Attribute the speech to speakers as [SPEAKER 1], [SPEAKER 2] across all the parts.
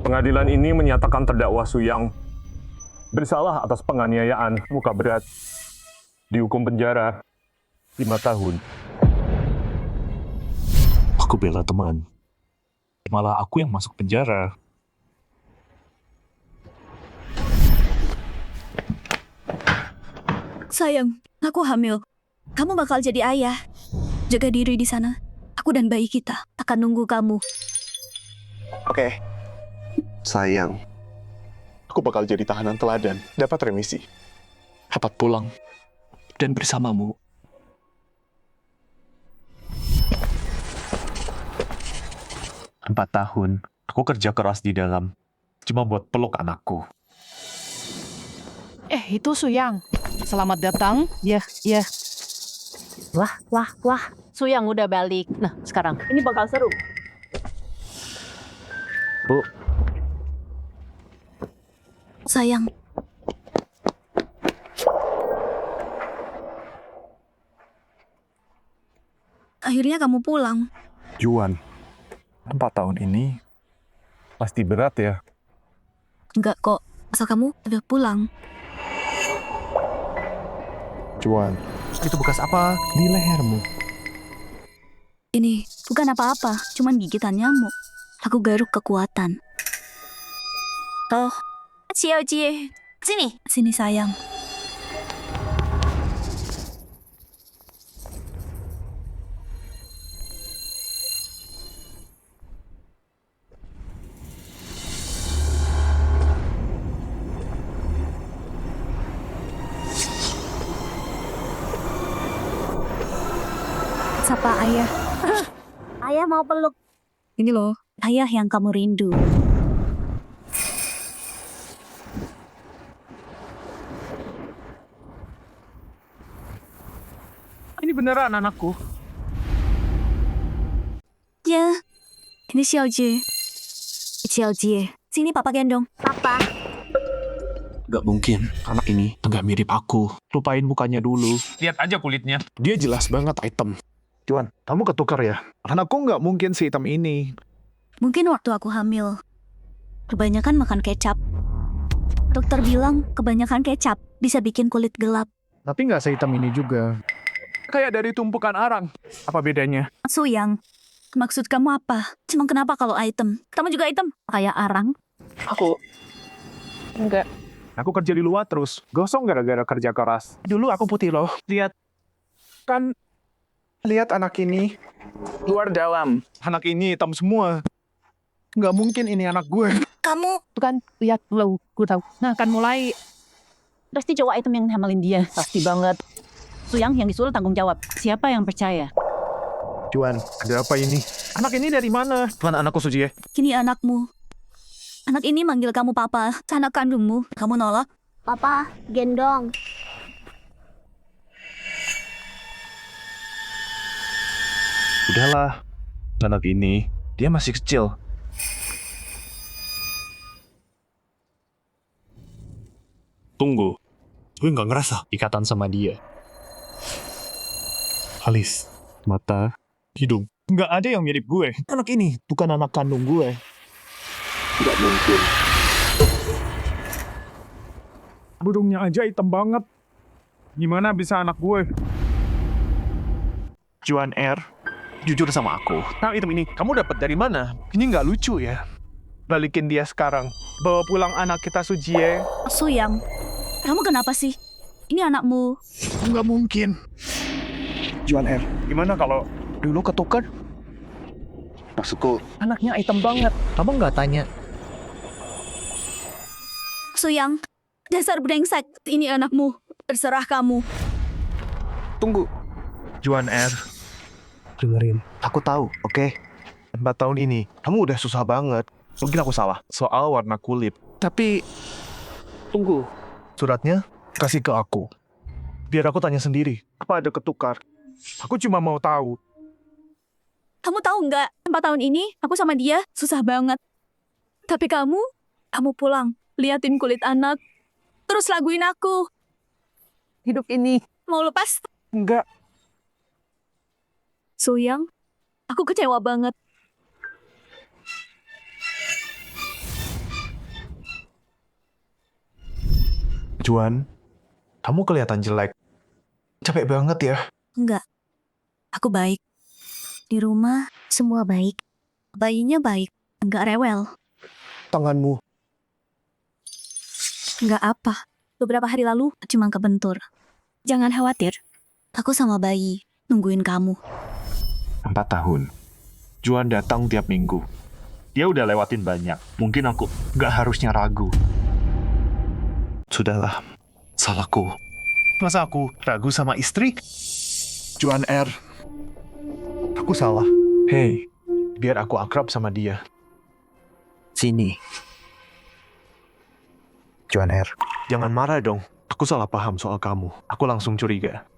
[SPEAKER 1] Pengadilan ini menyatakan terdakwa Suyang bersalah atas penganiayaan luka berat, dihukum penjara 5 tahun.
[SPEAKER 2] Aku bela teman. Malah aku yang masuk penjara.
[SPEAKER 3] Sayang, aku hamil. Kamu bakal jadi ayah. Jaga diri di sana. Aku dan bayi kita akan nunggu kamu.
[SPEAKER 4] Oke. Sayang, aku bakal jadi tahanan teladan, dapat remisi.
[SPEAKER 2] Dapat pulang. Dan bersamamu. Empat tahun, aku kerja keras di dalam. Cuma buat peluk anakku.
[SPEAKER 5] Itu Suyang. Selamat datang. Ya.
[SPEAKER 6] Wah. Suyang udah balik. Nah, sekarang ini bakal seru.
[SPEAKER 2] Bu,
[SPEAKER 3] Sayang. Akhirnya kamu pulang.
[SPEAKER 1] Juan, 4 tahun ini pasti berat ya.
[SPEAKER 3] Enggak kok, asal kamu udah pulang.
[SPEAKER 4] Juan, itu bekas apa di lehermu?
[SPEAKER 3] Ini bukan apa-apa, cuman gigitan nyamuk. Aku garuk kekuatan. Oh, Cie, sini sayang. Sapa ayah. Ayah mau peluk. Ini loh, ayah yang kamu rindu.
[SPEAKER 4] Ini beneran anakku.
[SPEAKER 3] Ya, ini Xiaojie. Sini papa gendong.
[SPEAKER 2] gak mungkin. Anak ini nggak mirip aku. Lupain mukanya dulu.
[SPEAKER 7] Lihat aja kulitnya.
[SPEAKER 4] Dia jelas banget hitam. Juan, kamu ketukar ya? Anakku nggak mungkin si hitam ini.
[SPEAKER 3] Mungkin waktu aku hamil, kebanyakan makan kecap. Dokter bilang kebanyakan kecap bisa bikin kulit gelap.
[SPEAKER 4] Tapi nggak sehitam ini juga. Kayak dari tumpukan arang. Apa bedanya?
[SPEAKER 3] Suyang, maksud kamu apa? Cuma kenapa kalau item? Kamu juga item? Kayak arang?
[SPEAKER 5] Aku enggak.
[SPEAKER 4] Aku kerja di luar terus. Gosong gara-gara kerja keras. Dulu aku putih loh. Lihat. Kan. Lihat anak ini. Luar dalam. Anak ini hitam semua. Nggak mungkin ini anak gue.
[SPEAKER 3] Kamu
[SPEAKER 5] Tuh kan, lihat lo, gue tahu. Nah, akan mulai.
[SPEAKER 6] Pasti cowok item yang hamalin dia. Pasti banget. Suyang yang disuruh tanggung jawab. Siapa yang percaya?
[SPEAKER 4] Juan, ada apa ini? Anak ini dari mana? Tuan anakku Suji ya?
[SPEAKER 3] ini anakmu. Anak ini manggil kamu papa, anak kandungmu. Kamu nolak?
[SPEAKER 8] Papa, gendong.
[SPEAKER 2] Udahlah. Anak ini, dia masih kecil. Tunggu. Gue nggak ngerasa ikatan sama dia. Alis, mata, hidung. Nggak ada yang mirip gue. Anak ini bukan anak kandung gue.
[SPEAKER 4] Tidak mungkin. Burungnya aja hitam banget. Gimana bisa anak gue? Juan R, jujur sama aku. Nah hitam ini, kamu dapat dari mana? Ini nggak lucu ya. Balikin dia sekarang. Bawa pulang anak kita Sujie.
[SPEAKER 3] Suyang, kamu kenapa sih? Ini anakmu.
[SPEAKER 4] Nggak mungkin. Juan R, gimana kalau dulu ketukar? Maksudku, anaknya hitam banget. Kamu nggak tanya?
[SPEAKER 3] Suyang, dasar brengsek. Ini anakmu. Terserah kamu.
[SPEAKER 4] Tunggu. Juan R, dengerin. Aku tahu, oke? 4 tahun ini, kamu udah susah banget. Mungkin aku salah soal warna kulit. Tapi, tunggu. Suratnya kasih ke aku. Biar aku tanya sendiri. Apa ada ketukar? Aku cuma mau tahu.
[SPEAKER 3] Kamu tahu nggak? 4 tahun ini aku sama dia susah banget. Tapi kamu pulang, liatin kulit anak, terus laguin aku.
[SPEAKER 5] Hidup ini.
[SPEAKER 3] Mau lepas?
[SPEAKER 4] Enggak.
[SPEAKER 3] Suyang, aku kecewa banget.
[SPEAKER 4] Juan, kamu kelihatan jelek. Capek banget ya.
[SPEAKER 3] Enggak. Aku baik. Di rumah semua baik. Bayinya baik. Enggak rewel.
[SPEAKER 4] Tanganmu.
[SPEAKER 3] Enggak apa. Beberapa hari lalu cuma kebentur. Jangan khawatir. Aku sama bayi nungguin kamu.
[SPEAKER 2] 4 tahun. Juan datang tiap minggu. Dia udah lewatin banyak. Mungkin aku nggak harusnya ragu. Sudahlah, salahku. Masa aku ragu sama istri?
[SPEAKER 4] Juan R. Aku salah. Hei, biar aku akrab sama dia.
[SPEAKER 7] Sini. Juan R.
[SPEAKER 4] Jangan marah dong. Aku salah paham soal kamu. Aku langsung curiga.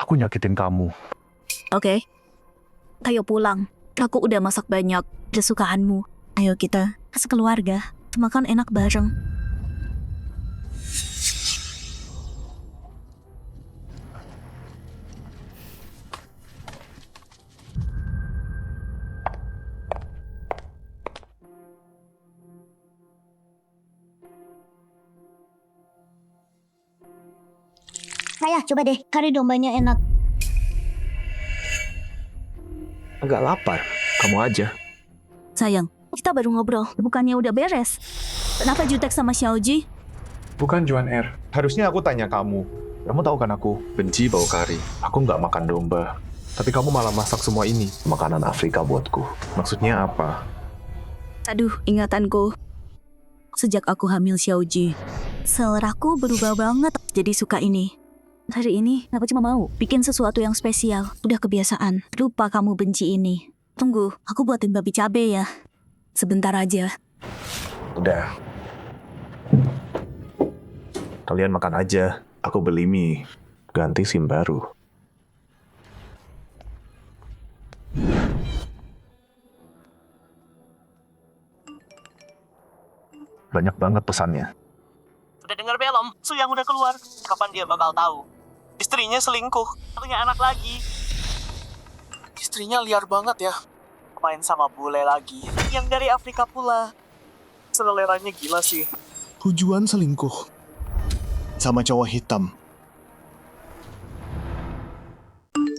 [SPEAKER 4] Aku nyakitin kamu.
[SPEAKER 3] Oke. Ayo pulang. Aku udah masak banyak kesukaanmu. Ayo kita sekeluarga makan enak bareng.
[SPEAKER 8] Ayah, coba deh, kari dombanya enak.
[SPEAKER 4] Agak lapar. Kamu aja.
[SPEAKER 3] Sayang, kita baru ngobrol. Bukannya udah beres? Kenapa jutek sama Xiaoji?
[SPEAKER 4] Bukan Juan R. Harusnya aku tanya kamu. Kamu tahu kan aku benci bau kari. Aku nggak makan domba. Tapi kamu malah masak semua ini. Makanan Afrika buatku. Maksudnya apa?
[SPEAKER 3] Aduh, ingatanku. Sejak aku hamil Xiaoji, seleraku berubah banget jadi suka ini. Hari ini, aku cuma mau bikin sesuatu yang spesial. Udah kebiasaan. Lupa kamu benci ini. Tunggu, aku buatin babi cabe ya. Sebentar aja.
[SPEAKER 4] Udah. Kalian makan aja. Aku beli mie. Ganti SIM baru. Banyak banget pesannya.
[SPEAKER 9] Udah dengar belum? Suyang udah keluar. Kapan dia bakal tahu? Istrinya selingkuh, punya anak lagi. Istrinya liar banget ya. Main sama bule lagi. Yang dari Afrika pula. Seleranya gila sih.
[SPEAKER 4] Tujuan selingkuh. Sama cowok hitam.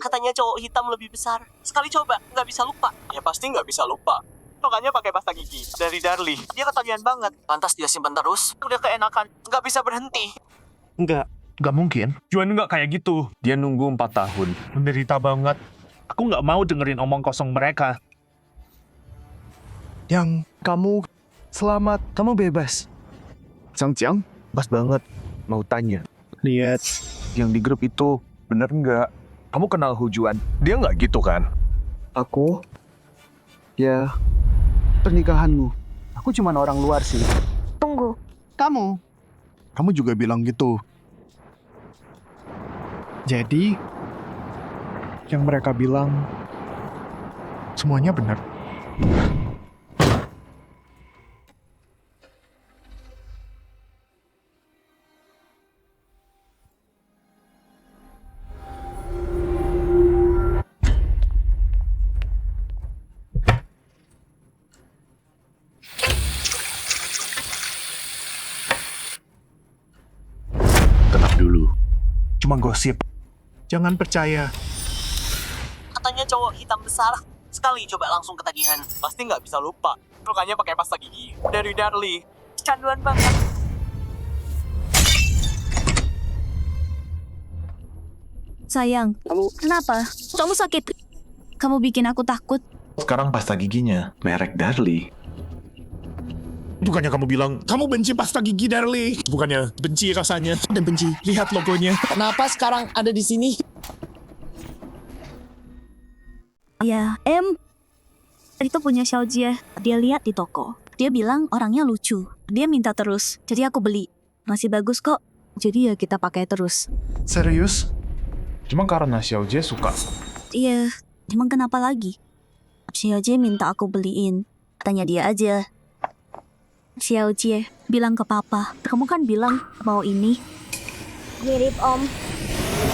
[SPEAKER 9] Katanya cowok hitam lebih besar. Sekali coba, nggak bisa lupa. Ya pasti nggak bisa lupa. Makanya pakai pasta gigi dari Darlie. Dia ketagihan banget. Lantas dia simpen terus. Udah keenakan, nggak bisa berhenti.
[SPEAKER 2] Nggak mungkin. Juan nggak kayak gitu.
[SPEAKER 1] Dia nunggu 4 tahun.
[SPEAKER 2] Menderita banget. Aku nggak mau dengerin omong kosong mereka.
[SPEAKER 4] Yang kamu selamat, kamu bebas. Jiang, pas banget. Mau tanya. Lihat, yang di grup itu bener nggak? Kamu kenal Hujuan? Dia nggak gitu kan?
[SPEAKER 7] Aku? Ya, pernikahanmu. Aku cuma orang luar sih.
[SPEAKER 8] Tunggu.
[SPEAKER 7] Kamu? Kamu juga bilang gitu. Jadi, yang mereka bilang semuanya benar.
[SPEAKER 2] Tenang dulu. Cuma gosip. Jangan percaya.
[SPEAKER 9] Katanya cowok hitam besar. Sekali coba langsung ketagihan. Pasti nggak bisa lupa. Makanya pakai pasta gigi dari Darlie. Canduan banget.
[SPEAKER 3] Sayang, kenapa? Kamu sakit? Kamu bikin aku takut.
[SPEAKER 4] Sekarang pasta giginya merek Darlie.
[SPEAKER 10] Bukannya kamu bilang, kamu benci pasta gigi Darlie. Bukannya benci rasanya dan benci lihat logonya. Kenapa sekarang ada di sini?
[SPEAKER 3] Ya, itu punya Xiaoji ya. Dia lihat di toko. Dia bilang orangnya lucu. Dia minta terus. Jadi aku beli. Masih bagus kok. Jadi ya kita pakai terus.
[SPEAKER 4] Serius? Cuma karena Xiaojie suka.
[SPEAKER 3] Iya, emang kenapa lagi? Xiaoji minta aku beliin. Tanya dia aja. Xiaoji bilang ke papa. Kamu kan bilang mau ini.
[SPEAKER 8] Mirip Om.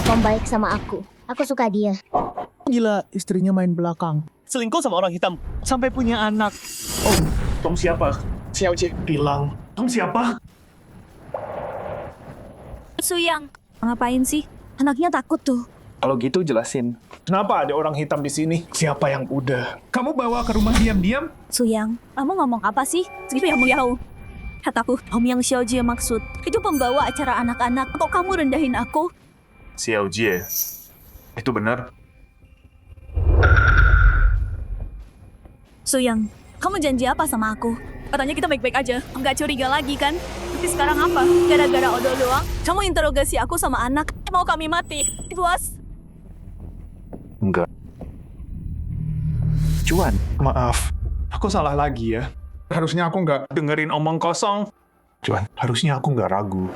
[SPEAKER 8] Om baik sama aku. Aku suka dia.
[SPEAKER 7] Gila, istrinya main belakang.
[SPEAKER 9] Selingkuh sama orang hitam. Sampai punya anak.
[SPEAKER 2] Tom siapa?
[SPEAKER 10] Xiaojie bilang,
[SPEAKER 2] Tom siapa?
[SPEAKER 3] Suyang, ngapain sih? Anaknya takut tuh.
[SPEAKER 4] Kalau gitu jelasin.
[SPEAKER 10] Kenapa ada orang hitam di sini? Siapa yang udah? Kamu bawa ke rumah diam-diam?
[SPEAKER 3] Suyang, kamu ngomong apa sih? Yau. Kataku, Om Yang Xiaoji maksud. Itu pembawa acara anak-anak. Kok kamu rendahin aku?
[SPEAKER 2] Xiao Jie. Itu benar.
[SPEAKER 3] Suyang, kamu janji apa sama aku? Katanya kita baik-baik aja, nggak curiga lagi kan? Tapi sekarang apa? Gara-gara odol doang? Kamu interogasi aku sama anak, mau kami mati? Puas?
[SPEAKER 2] Enggak.
[SPEAKER 4] Juan,
[SPEAKER 10] Maaf, aku salah lagi ya. Harusnya aku nggak dengerin omong kosong.
[SPEAKER 2] Juan, harusnya aku nggak ragu.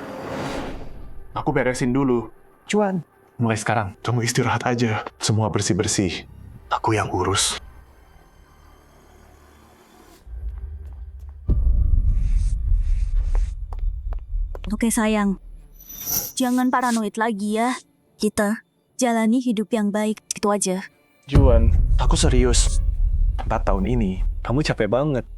[SPEAKER 10] Aku beresin dulu.
[SPEAKER 4] Juan.
[SPEAKER 2] Mulai sekarang, kamu istirahat aja. Semua bersih-bersih. Aku yang urus.
[SPEAKER 3] Oke sayang, jangan paranoid lagi ya. Kita jalani hidup yang baik, itu aja.
[SPEAKER 4] Juan, aku serius. 4 tahun ini, kamu capek banget.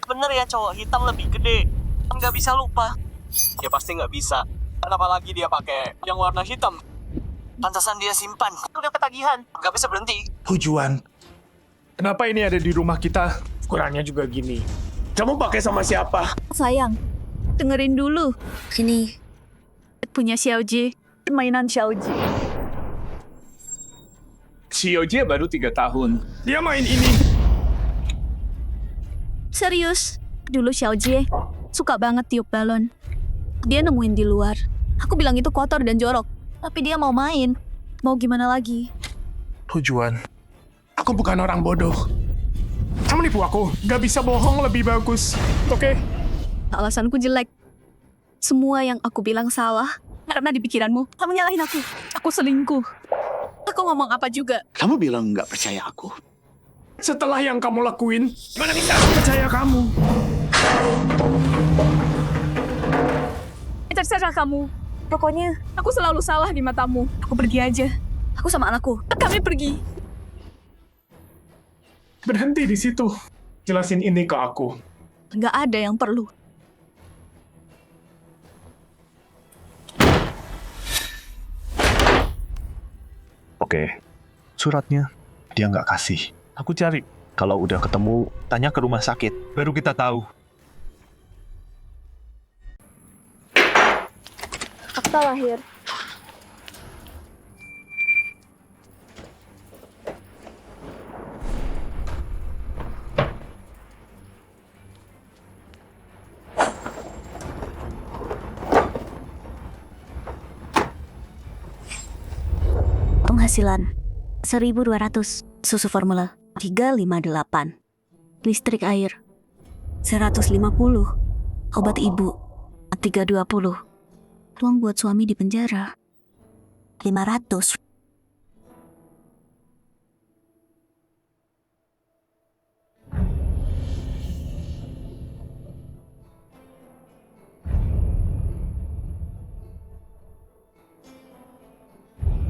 [SPEAKER 9] Bener ya cowok hitam lebih gede. Kan nggak bisa lupa. Ya pasti nggak bisa. Kenapa lagi dia pakai yang warna hitam? Pantasan dia simpan. Udah ketagihan. Nggak bisa berhenti.
[SPEAKER 10] Tujuan. Kenapa ini ada di rumah kita? Ukurannya juga gini. Kamu pakai sama siapa?
[SPEAKER 3] Sayang, dengerin dulu. Ini punya Xiaoji, mainan Xiaoji.
[SPEAKER 10] Xiaoji baru 3 tahun. Dia main ini.
[SPEAKER 3] Serius, dulu Xiaoji suka banget tiup balon. Dia nemuin di luar. Aku bilang itu kotor dan jorok. Tapi dia mau main. Mau gimana lagi?
[SPEAKER 10] Tujuan. Aku bukan orang bodoh. Kamu nipu aku. Gak bisa bohong lebih bagus. Oke?
[SPEAKER 3] Alasanku jelek. Semua yang aku bilang salah. Karena di pikiranmu, kamu nyalahin aku. Aku selingkuh. Aku ngomong apa juga.
[SPEAKER 7] Kamu bilang nggak percaya aku.
[SPEAKER 10] Setelah yang kamu lakuin, mana bisa aku percaya kamu?
[SPEAKER 3] Terserah kamu. Pokoknya, aku selalu salah di matamu. Aku pergi aja. Aku sama anakku. Kami pergi.
[SPEAKER 10] Berhenti di situ. Jelasin ini ke aku.
[SPEAKER 3] Nggak ada yang perlu.
[SPEAKER 2] Oke. Suratnya, dia nggak kasih. Aku cari. Kalau udah ketemu, tanya ke rumah sakit. Baru kita tahu.
[SPEAKER 8] Akta lahir.
[SPEAKER 3] Penghasilan 1.200. Susu formula 358. Listrik air 150. Obat ibu 320. Uang buat suami di penjara 500.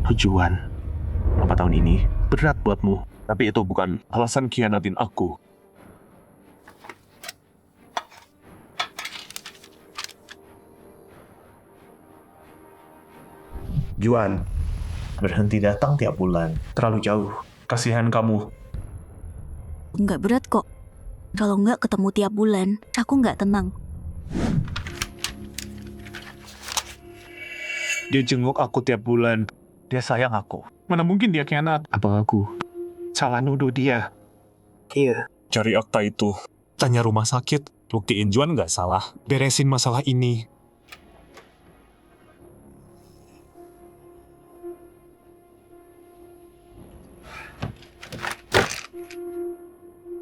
[SPEAKER 2] Tujuan. 4 tahun ini berat buatmu. Tapi itu bukan alasan khianatin aku.
[SPEAKER 4] Juan, berhenti datang tiap bulan. Terlalu jauh. Kasihan kamu.
[SPEAKER 3] Nggak berat kok. Kalau nggak ketemu tiap bulan, aku nggak tenang.
[SPEAKER 2] Dia jenguk aku tiap bulan. Dia sayang aku.
[SPEAKER 10] Mana mungkin dia khianat?
[SPEAKER 2] Apa aku salah nuduh dia?
[SPEAKER 4] Iya.
[SPEAKER 10] Cari akta itu. Tanya rumah sakit. Buktiin Juan nggak salah. Beresin masalah ini.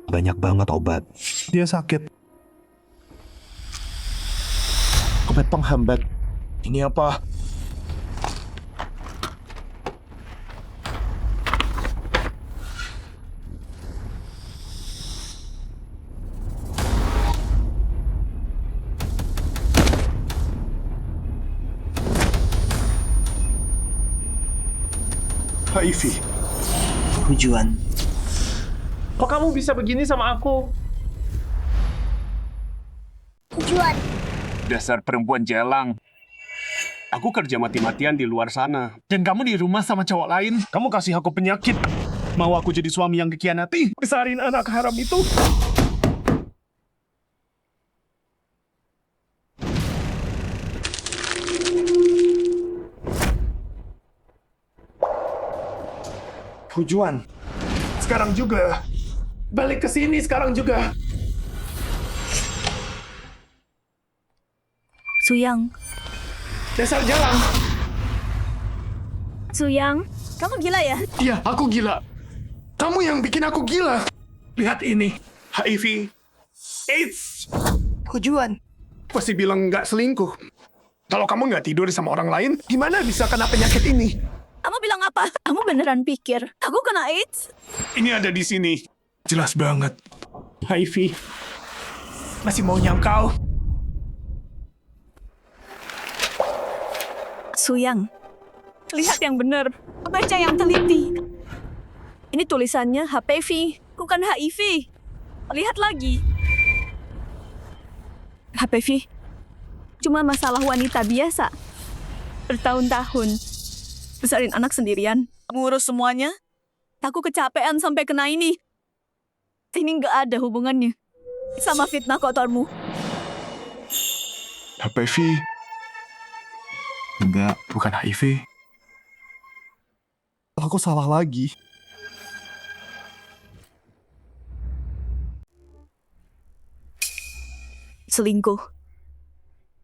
[SPEAKER 2] Banyak banget obat.
[SPEAKER 4] Dia sakit. Obat penghambat. Ini apa?
[SPEAKER 10] HIV.
[SPEAKER 9] Tujuan. Kok kamu bisa begini sama aku?
[SPEAKER 8] Juan,
[SPEAKER 10] Dasar perempuan jelang. Aku kerja mati-matian di luar sana. Dan kamu di rumah sama cowok lain. Kamu kasih aku penyakit. Mau aku jadi suami yang dikhianati? Besarin anak haram itu.
[SPEAKER 11] Juan, sekarang juga. Balik ke sini sekarang juga.
[SPEAKER 3] Suyang,
[SPEAKER 11] Dasar jalan.
[SPEAKER 3] Suyang, kamu gila ya?
[SPEAKER 11] Iya, aku gila. Kamu yang bikin aku gila. Lihat ini. HIV. AIDS.
[SPEAKER 5] Juan.
[SPEAKER 11] Pasti bilang nggak selingkuh. Kalau kamu nggak tidur sama orang lain, gimana bisa kena penyakit ini?
[SPEAKER 3] Kamu bilang apa? Kamu beneran pikir aku kena AIDS?
[SPEAKER 11] Ini ada di sini. Jelas banget. HIV. Masih mau nyangkau.
[SPEAKER 3] Suyang, lihat yang benar. Baca yang teliti. Ini tulisannya HPV, bukan HIV. Lihat lagi. HPV cuma masalah wanita biasa. Bertahun-tahun. Besarin anak sendirian. Ngurus semuanya. Aku kecapean sampai kena ini. Ini nggak ada hubungannya sama fitnah kotormu.
[SPEAKER 4] HPV. Enggak, bukan HIV. Aku salah lagi.
[SPEAKER 3] Selingkuh.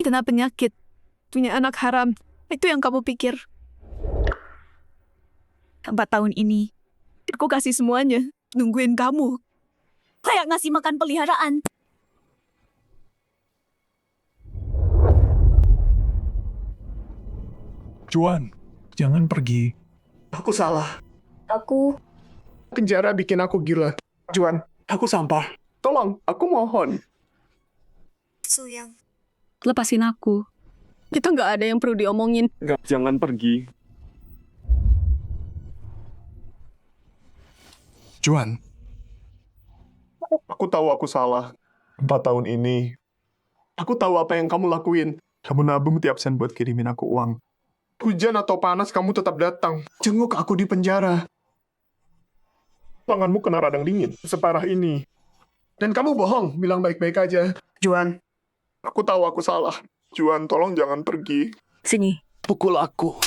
[SPEAKER 3] Kena penyakit. Punya anak haram. Itu yang kamu pikir. 4 tahun ini, aku kasih semuanya. Nungguin kamu. Kayak ngasih makan peliharaan.
[SPEAKER 11] Juan, jangan pergi. Aku salah.
[SPEAKER 8] aku
[SPEAKER 11] Penjara bikin aku gila. Juan, aku sampah. Tolong, aku mohon.
[SPEAKER 3] Suyang. Lepasin aku. Kita nggak ada yang perlu diomongin.
[SPEAKER 1] Enggak, jangan pergi.
[SPEAKER 4] Juan. Aku tahu aku salah. 4 tahun ini. Aku tahu apa yang kamu lakuin. Kamu nabung tiap sen buat kirimin aku uang. Hujan atau panas kamu tetap datang. Jenguk aku di penjara. Tanganmu kena radang dingin. Separah ini. Dan kamu bohong, bilang baik-baik aja.
[SPEAKER 5] Juan.
[SPEAKER 4] Aku tahu aku salah. Juan, tolong jangan pergi.
[SPEAKER 3] Sini.
[SPEAKER 11] Pukul aku.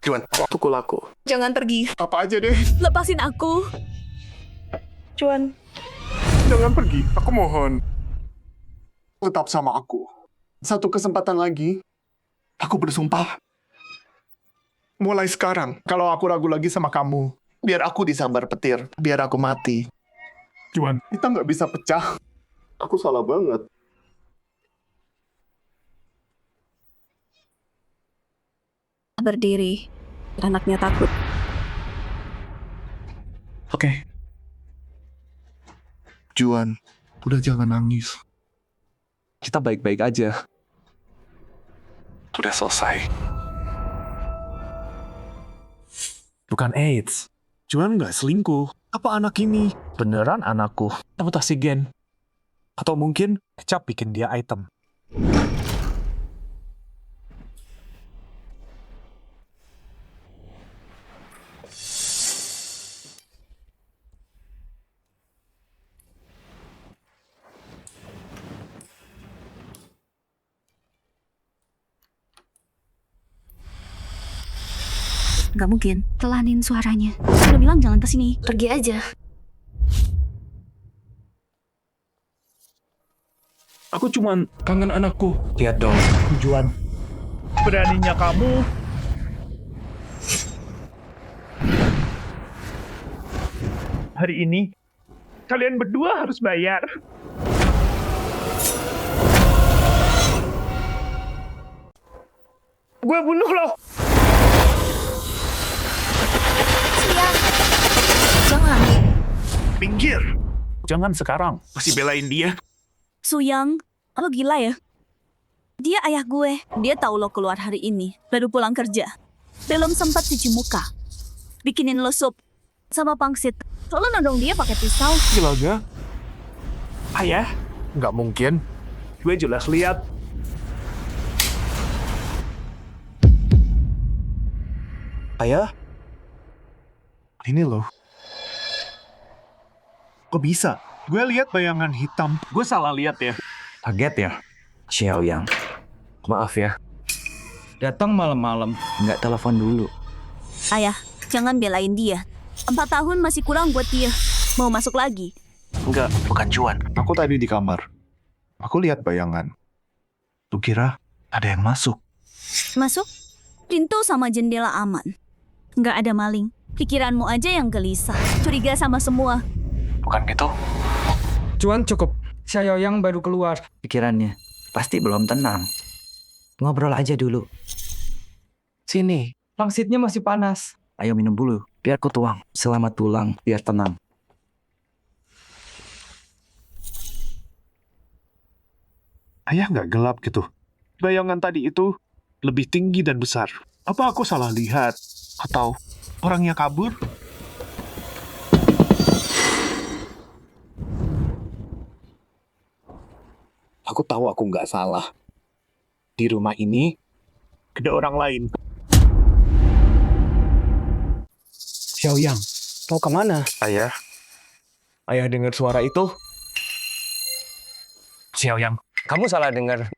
[SPEAKER 11] Juan, pukul aku.
[SPEAKER 3] Jangan pergi.
[SPEAKER 4] Apa aja deh.
[SPEAKER 3] Lepasin aku. Juan.
[SPEAKER 4] Jangan pergi. Aku mohon. Tetap sama aku. Satu kesempatan lagi. Aku bersumpah. Mulai sekarang, kalau aku ragu lagi sama kamu, biar aku disambar petir. Biar aku mati. Juan, kita nggak bisa pecah. Aku salah banget.
[SPEAKER 3] Berdiri. Anaknya takut.
[SPEAKER 4] Oke. Juan, udah jangan nangis. Kita baik-baik aja. Udah selesai.
[SPEAKER 10] Bukan AIDS. Juan nggak selingkuh. Apa anak ini? Beneran anakku. Mutasi gen. Atau mungkin kecap bikin dia item.
[SPEAKER 3] Gak mungkin. Telanin suaranya. Udah bilang jangan kesini.
[SPEAKER 8] pergi aja.
[SPEAKER 11] Aku cuman kangen anakku.
[SPEAKER 10] Lihat dong, Juan.
[SPEAKER 11] Beraninya kamu. Hari ini, kalian berdua harus bayar. Gue bunuh lo.
[SPEAKER 3] Jangan.
[SPEAKER 11] Pinggir. Jangan sekarang. Masih belain dia.
[SPEAKER 3] Suyang, lo gila ya? Dia ayah gue. Dia tahu lo keluar hari ini. Baru pulang kerja. Belum sempat cuci muka. Bikinin lo sup. sama pangsit. Soalnya nodong dia pakai pisau.
[SPEAKER 4] Gila gak?
[SPEAKER 10] Ayah,
[SPEAKER 4] Nggak mungkin.
[SPEAKER 10] gue jelas lihat.
[SPEAKER 4] Ayah? Ini loh.
[SPEAKER 2] Kok bisa? Gue lihat bayangan hitam.
[SPEAKER 10] Gue salah lihat ya.
[SPEAKER 12] Kaget ya, Xiaoyang.
[SPEAKER 4] Maaf ya.
[SPEAKER 12] Datang malam-malam, nggak telepon dulu.
[SPEAKER 3] Ayah, jangan belain dia. 4 tahun masih kurang buat dia. Mau masuk lagi.
[SPEAKER 2] Enggak, bukan Juan. Aku tadi di kamar. Aku lihat bayangan. Lu kira ada yang masuk?
[SPEAKER 3] Masuk? Pintu sama jendela aman. Nggak ada maling. Pikiranmu aja yang gelisah. Curiga sama semua.
[SPEAKER 2] Bukan gitu?
[SPEAKER 12] Juan cukup. Xiaoyang baru keluar. Pikirannya pasti belum tenang. Ngobrol aja dulu. Sini, pangsitnya masih panas. Ayo minum dulu, biar ku tuang. Selamat pulang, biar tenang.
[SPEAKER 2] Ayah nggak gelap gitu. Bayangan tadi itu lebih tinggi dan besar. Apa aku salah lihat? Atau orangnya kabur?
[SPEAKER 10] Aku tahu aku nggak salah. Di rumah ini, ada orang lain.
[SPEAKER 11] Xiaoyang, kau kemana?
[SPEAKER 4] Ayah? Ayah dengar suara itu?
[SPEAKER 11] Xiaoyang, kamu salah dengar.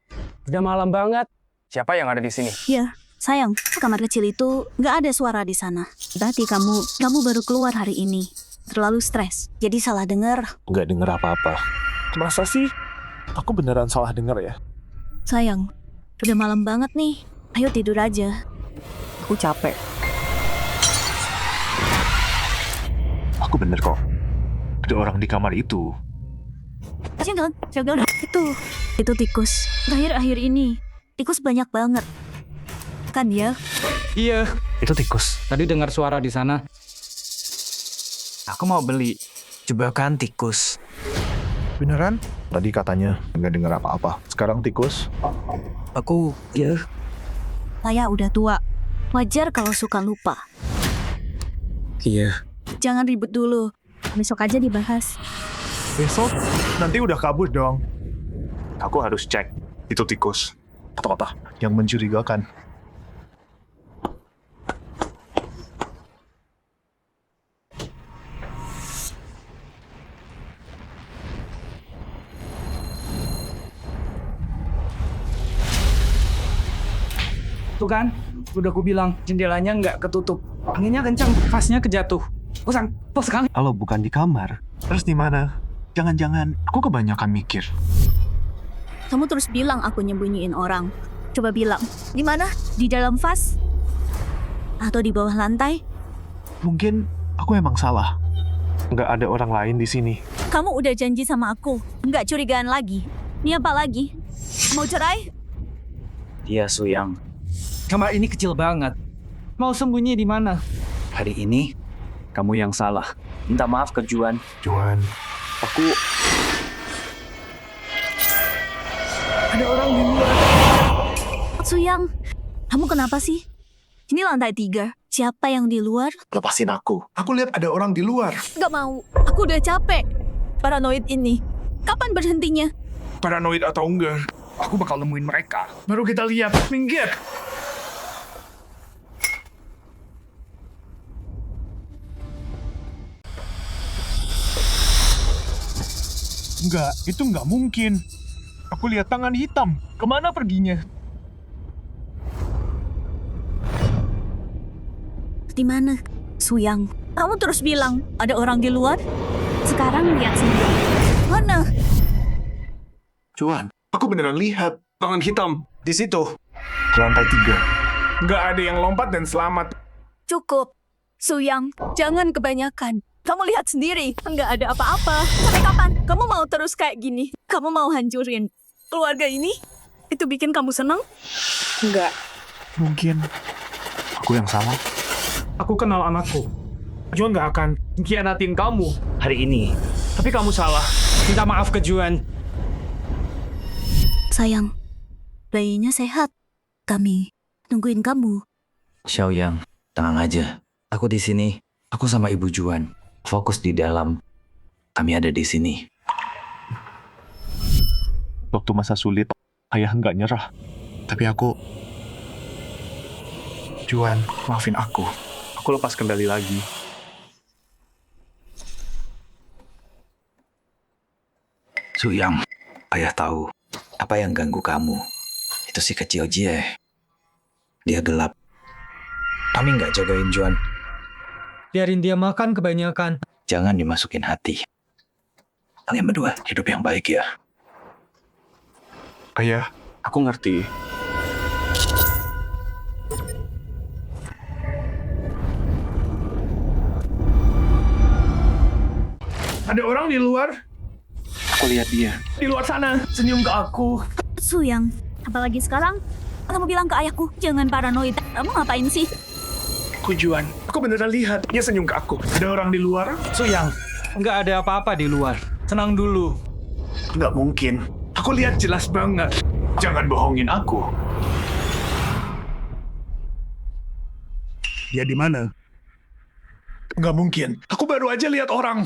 [SPEAKER 11] Udah malam banget. Siapa yang ada di sini?
[SPEAKER 3] Ya, sayang, kamar kecil itu nggak ada suara di sana. Berarti kamu baru keluar hari ini. Terlalu stres, jadi salah dengar.
[SPEAKER 4] Nggak dengar apa-apa. Masa sih? Aku beneran salah dengar ya?
[SPEAKER 3] Sayang, udah malam banget nih. Ayo tidur aja.
[SPEAKER 12] Aku capek.
[SPEAKER 2] Aku bener kok. Ada orang di kamar itu.
[SPEAKER 3] Jangan. Itu tikus. Akhir-akhir ini, tikus banyak banget. Kan ya?
[SPEAKER 12] Iya,
[SPEAKER 2] Itu tikus.
[SPEAKER 12] tadi dengar suara di sana. Aku mau beli jebakan tikus.
[SPEAKER 4] Beneran? Tadi katanya nggak dengar apa-apa. Sekarang tikus?
[SPEAKER 12] Ya.
[SPEAKER 3] Saya udah tua. Wajar kalau suka lupa.
[SPEAKER 12] Iya.
[SPEAKER 3] Jangan ribut dulu. Besok aja dibahas.
[SPEAKER 2] Besok? Nanti udah kabur dong. Aku harus cek. Itu tikus. Atau apa? Yang mencurigakan.
[SPEAKER 12] Tuh kan, udah ku bilang jendelanya nggak ketutup. Anginnya kencang, vasnya kejatuh. Pos sekali.
[SPEAKER 2] Kalau bukan di kamar, terus di mana? Jangan-jangan aku kebanyakan mikir.
[SPEAKER 3] Kamu terus bilang aku nyembunyiin orang. Coba bilang, di mana? Di dalam vas? Atau di bawah lantai?
[SPEAKER 2] Mungkin aku emang salah. Nggak ada orang lain di sini.
[SPEAKER 3] Kamu udah janji sama aku, nggak curigaan lagi. Ini apa lagi? Mau cerai?
[SPEAKER 12] Iya, Suyang. Kamar ini kecil banget. Mau sembunyi di mana? Hari ini, kamu yang salah. Minta maaf ke Juan.
[SPEAKER 2] Juan, aku...
[SPEAKER 12] Ada orang di luar.
[SPEAKER 3] Suyang, kamu kenapa sih? Ini lantai 3. Siapa yang di luar?
[SPEAKER 4] Lepasin aku. Aku lihat ada orang di luar.
[SPEAKER 3] Gak mau. Aku udah capek. Paranoid ini. Kapan berhentinya?
[SPEAKER 11] Paranoid atau enggak? Aku bakal nemuin mereka. Baru kita lihat. Minggir.
[SPEAKER 2] Enggak, itu nggak mungkin. Aku lihat tangan hitam. Kemana perginya?
[SPEAKER 3] Di mana? Suyang, kamu terus bilang ada orang di luar. Sekarang lihat sendiri. Mana?
[SPEAKER 11] Juan, aku beneran lihat. Tangan hitam.
[SPEAKER 4] Di situ. Lantai 3.
[SPEAKER 11] Nggak ada yang lompat dan selamat.
[SPEAKER 3] Cukup. Suyang, jangan kebanyakan. Kamu lihat sendiri, nggak ada apa-apa. Sampai kapan? Kamu mau terus kayak gini? Kamu mau hancurin keluarga ini? Itu bikin kamu senang? Enggak.
[SPEAKER 2] Mungkin aku yang salah.
[SPEAKER 11] Aku kenal anakku. Juan nggak akan mengkhianatin kamu.
[SPEAKER 12] Hari ini.
[SPEAKER 11] Tapi kamu salah.
[SPEAKER 12] Minta maaf ke Juan.
[SPEAKER 3] Sayang, bayinya sehat. Kami nungguin kamu.
[SPEAKER 12] Xiaoyang, tenang aja. Aku di sini. Aku sama Ibu Juan fokus di dalam. Kami ada di sini.
[SPEAKER 2] Waktu masa sulit, ayah nggak nyerah. Tapi aku... Juan, maafin aku. Aku lepas kendali lagi.
[SPEAKER 12] Suyang, ayah tahu apa yang ganggu kamu. Itu si kecil Jie. Dia gelap. Kami nggak jagain Juan.
[SPEAKER 13] Biarin dia makan kebanyakan.
[SPEAKER 12] Jangan dimasukin hati. Kalian berdua hidup yang baik ya.
[SPEAKER 2] Ayah, aku ngerti.
[SPEAKER 11] Ada orang di luar.
[SPEAKER 2] Aku lihat dia.
[SPEAKER 11] Di luar sana, senyum ke aku.
[SPEAKER 3] Suyang, apalagi sekarang? Kamu bilang ke ayahku, jangan paranoid. Kamu ngapain sih?
[SPEAKER 11] Juan, aku beneran lihat. Dia senyum ke aku. Ada orang di luar?
[SPEAKER 13] Suyang, nggak ada apa-apa di luar. Tenang dulu.
[SPEAKER 11] Nggak mungkin. Aku lihat jelas banget. Jangan bohongin aku. Dia di mana? Nggak mungkin. Aku baru aja lihat orang.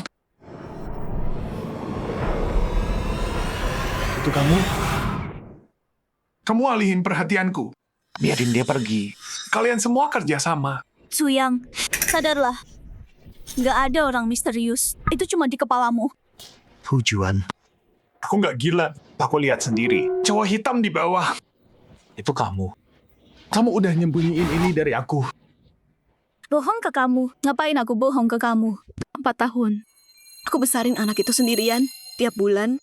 [SPEAKER 11] Itu kamu? Kamu alihin perhatianku.
[SPEAKER 2] Biarin dia pergi.
[SPEAKER 11] Kalian semua kerja sama.
[SPEAKER 3] Suyang, sadarlah. Nggak ada orang misterius. Itu cuma di kepalamu.
[SPEAKER 2] Juan.
[SPEAKER 11] Aku nggak gila. Aku lihat sendiri. Cowok hitam di bawah.
[SPEAKER 2] Itu kamu.
[SPEAKER 11] Kamu udah nyembunyiin ini dari aku.
[SPEAKER 3] Bohong ke kamu. Ngapain aku bohong ke kamu? 4 tahun. Aku besarin anak itu sendirian. Tiap bulan,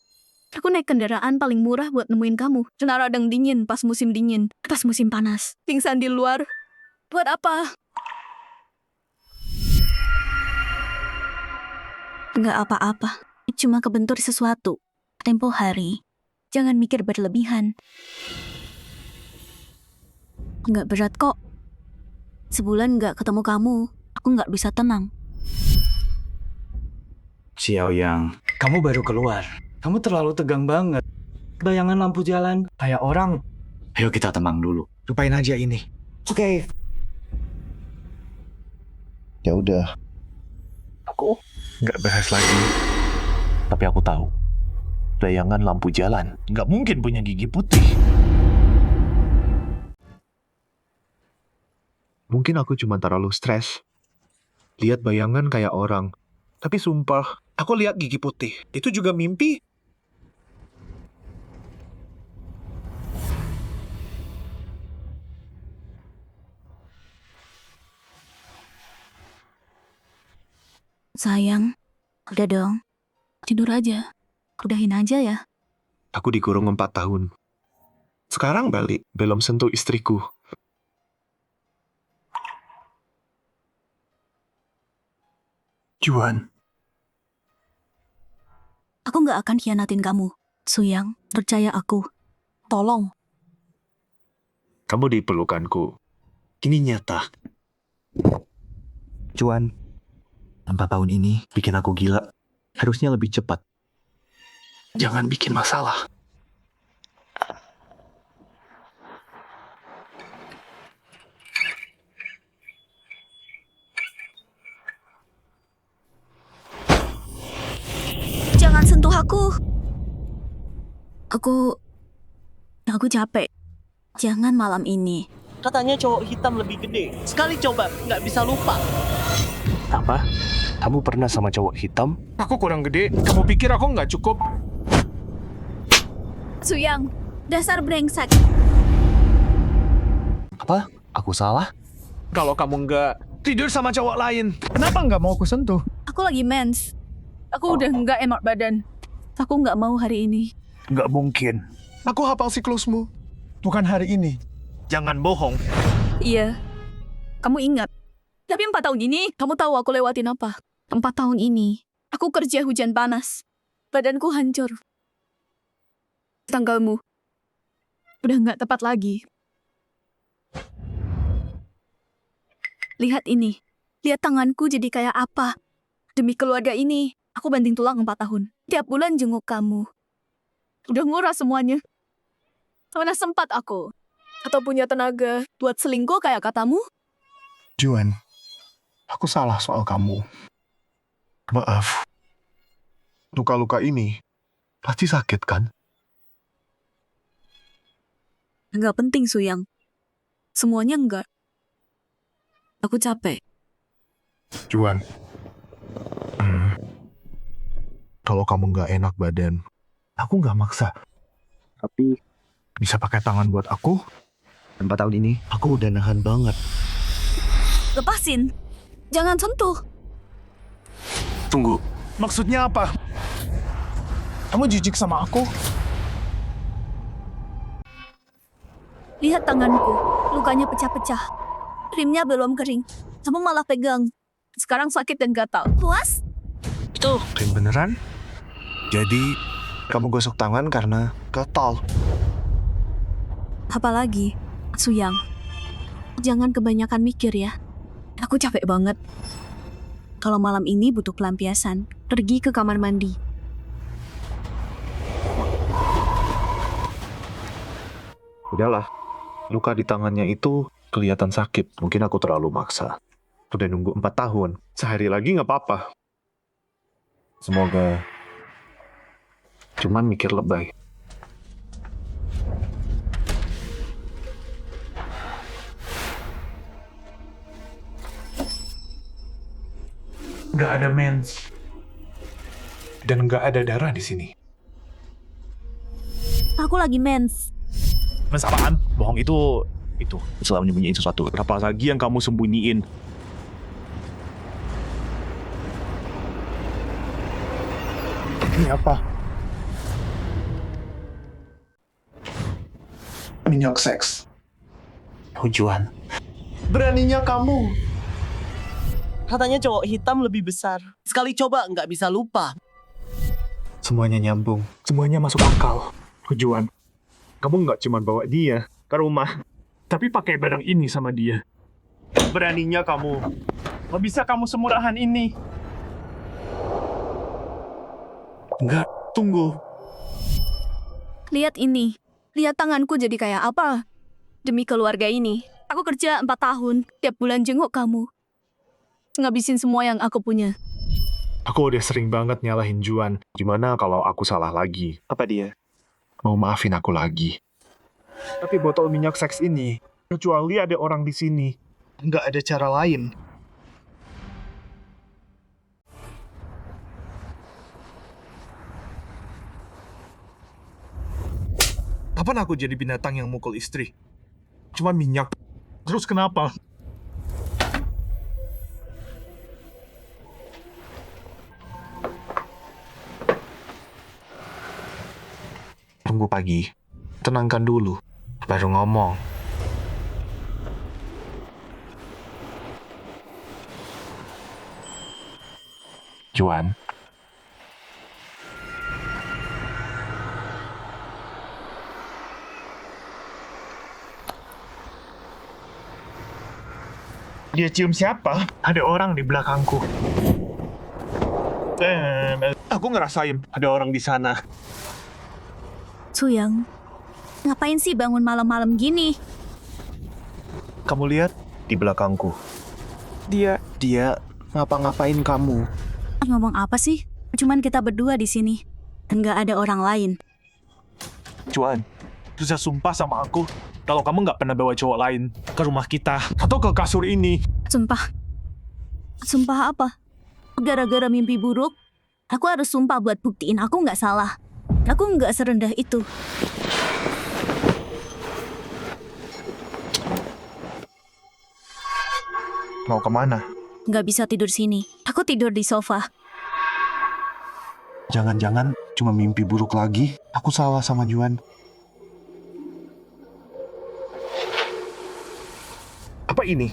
[SPEAKER 3] aku naik kendaraan paling murah buat nemuin kamu. Kena radang dingin pas musim dingin. Pas musim panas. Pingsan di luar. Buat apa? Nggak apa-apa. Cuma kebentur sesuatu. Tempo hari. Jangan mikir berlebihan. Nggak berat kok. Sebulan nggak ketemu kamu, aku nggak bisa tenang.
[SPEAKER 12] Xiaoyang, kamu baru keluar. Kamu terlalu tegang banget. Bayangan lampu jalan kayak orang. Ayo kita tenang dulu.
[SPEAKER 4] Lupain aja ini.
[SPEAKER 12] Oke.
[SPEAKER 2] Ya udah. Aku nggak bahas lagi. Tapi aku tahu. Bayangan lampu jalan nggak mungkin punya gigi putih. Mungkin aku cuma terlalu stres. Lihat bayangan kayak orang. Tapi sumpah, aku lihat gigi putih. Itu juga mimpi.
[SPEAKER 3] Sayang, udah dong. Tidur aja. Udahin aja ya.
[SPEAKER 2] Aku dikurung 4 tahun. Sekarang balik, belum sentuh istriku. Juan.
[SPEAKER 3] Aku nggak akan hianatin kamu. Suyang, percaya aku. Tolong.
[SPEAKER 2] Kamu di pelukanku. Ini nyata.
[SPEAKER 14] Juan, 4 tahun ini bikin aku gila. Harusnya lebih cepat.
[SPEAKER 2] Jangan bikin masalah.
[SPEAKER 3] Jangan sentuh aku. Aku capek. Jangan malam ini.
[SPEAKER 9] Katanya cowok hitam lebih gede. Sekali coba, nggak bisa lupa.
[SPEAKER 2] Apa? Kamu pernah sama cowok hitam?
[SPEAKER 11] Aku kurang gede. Kamu pikir aku nggak cukup?
[SPEAKER 3] Suyang, dasar brengsek.
[SPEAKER 2] Apa? Aku salah?
[SPEAKER 11] Kalau kamu nggak tidur sama cowok lain, kenapa nggak mau aku sentuh?
[SPEAKER 3] Aku lagi mens. Aku udah nggak enak badan. Aku nggak mau hari ini.
[SPEAKER 11] Nggak mungkin. Aku hafal siklusmu. Bukan hari ini. Jangan bohong.
[SPEAKER 3] Iya. Kamu ingat. Tapi 4 tahun ini, kamu tahu aku lewatin apa? 4 tahun ini, aku kerja hujan panas. Badanku hancur. Tanggalmu udah nggak tepat lagi. Lihat ini. Lihat tanganku jadi kayak apa. Demi keluarga ini, aku banting tulang 4 tahun. Tiap bulan jenguk kamu. Udah nguras semuanya. Mana sempat aku? Atau punya tenaga buat selingkuh kayak katamu?
[SPEAKER 11] Juan,
[SPEAKER 2] Aku salah soal kamu. Maaf. Luka-luka ini pasti sakit kan?
[SPEAKER 3] Nggak penting, Suyang. Semuanya enggak. Aku capek.
[SPEAKER 2] Juan. Kalau kamu nggak enak badan, aku nggak maksa. Tapi bisa pakai tangan buat aku.
[SPEAKER 14] 4 tahun ini, aku udah nahan banget.
[SPEAKER 3] Lepasin. Jangan sentuh.
[SPEAKER 2] Tunggu. Maksudnya apa? Kamu jijik sama aku?
[SPEAKER 3] Lihat tanganku. Lukanya pecah-pecah. Krimnya belum kering. Kamu malah pegang. Sekarang sakit dan gatal. Puas?
[SPEAKER 9] Itu.
[SPEAKER 2] Krim beneran? Jadi, kamu gosok tangan karena gatal.
[SPEAKER 3] Apalagi, Suyang. Jangan kebanyakan mikir ya. Aku capek banget. Kalau malam ini butuh pelampiasan, pergi ke kamar mandi.
[SPEAKER 2] Udahlah. Luka di tangannya itu kelihatan sakit. Mungkin aku terlalu maksa. Udah nunggu 4 tahun. Sehari lagi nggak apa-apa. Semoga cuman mikir lebay. Nggak ada mens. Dan nggak ada darah di sini.
[SPEAKER 3] Aku lagi mens.
[SPEAKER 10] Mas apaan? Bohong itu selalu menyembunyiin sesuatu. Apa lagi yang kamu sembunyiin?
[SPEAKER 2] Ini apa? Minyak seks.
[SPEAKER 14] Juan.
[SPEAKER 2] Beraninya kamu.
[SPEAKER 9] Katanya cowok hitam lebih besar. Sekali coba nggak bisa lupa.
[SPEAKER 2] Semuanya nyambung. Semuanya masuk akal.
[SPEAKER 10] Juan, kamu nggak cuma bawa dia ke rumah, tapi pakai barang ini sama dia. Beraninya kamu. Nggak bisa kamu semurahan ini.
[SPEAKER 2] Enggak, tunggu.
[SPEAKER 3] Lihat ini. Lihat tanganku jadi kayak apa. Demi keluarga ini. Aku kerja 4 tahun. Tiap bulan jenguk kamu. Ngabisin semua yang aku punya.
[SPEAKER 2] Aku udah sering banget nyalahin Juan. Gimana kalau aku salah lagi?
[SPEAKER 4] Apa dia?
[SPEAKER 2] Mau maafin aku lagi.
[SPEAKER 10] Tapi botol minyak seks ini, kecuali ada orang di sini,
[SPEAKER 2] Nggak ada cara lain. Kapan aku jadi binatang yang mukul istri? Cuma minyak. Terus kenapa? Tunggu pagi. Tenangkan dulu. Baru ngomong. Juan.
[SPEAKER 10] dia cium siapa?
[SPEAKER 2] Ada orang di belakangku.
[SPEAKER 10] Aku ngerasain ada orang di sana.
[SPEAKER 3] Suyang, ngapain sih bangun malam-malam gini?
[SPEAKER 4] Kamu lihat di belakangku. Dia ngapa-ngapain kamu?
[SPEAKER 3] Ngomong apa sih? Cuman kita berdua di sini. Nggak ada orang lain.
[SPEAKER 10] Juan, bisa sumpah sama aku kalau kamu nggak pernah bawa cowok lain ke rumah kita atau ke kasur ini.
[SPEAKER 3] Sumpah. Sumpah apa? Gara-gara mimpi buruk, aku harus sumpah buat buktiin aku nggak salah. Aku nggak serendah itu.
[SPEAKER 4] Mau kemana?
[SPEAKER 3] Nggak bisa tidur sini. Aku tidur di sofa.
[SPEAKER 2] Jangan-jangan cuma mimpi buruk lagi. Aku salah sama Juan.
[SPEAKER 10] Apa ini?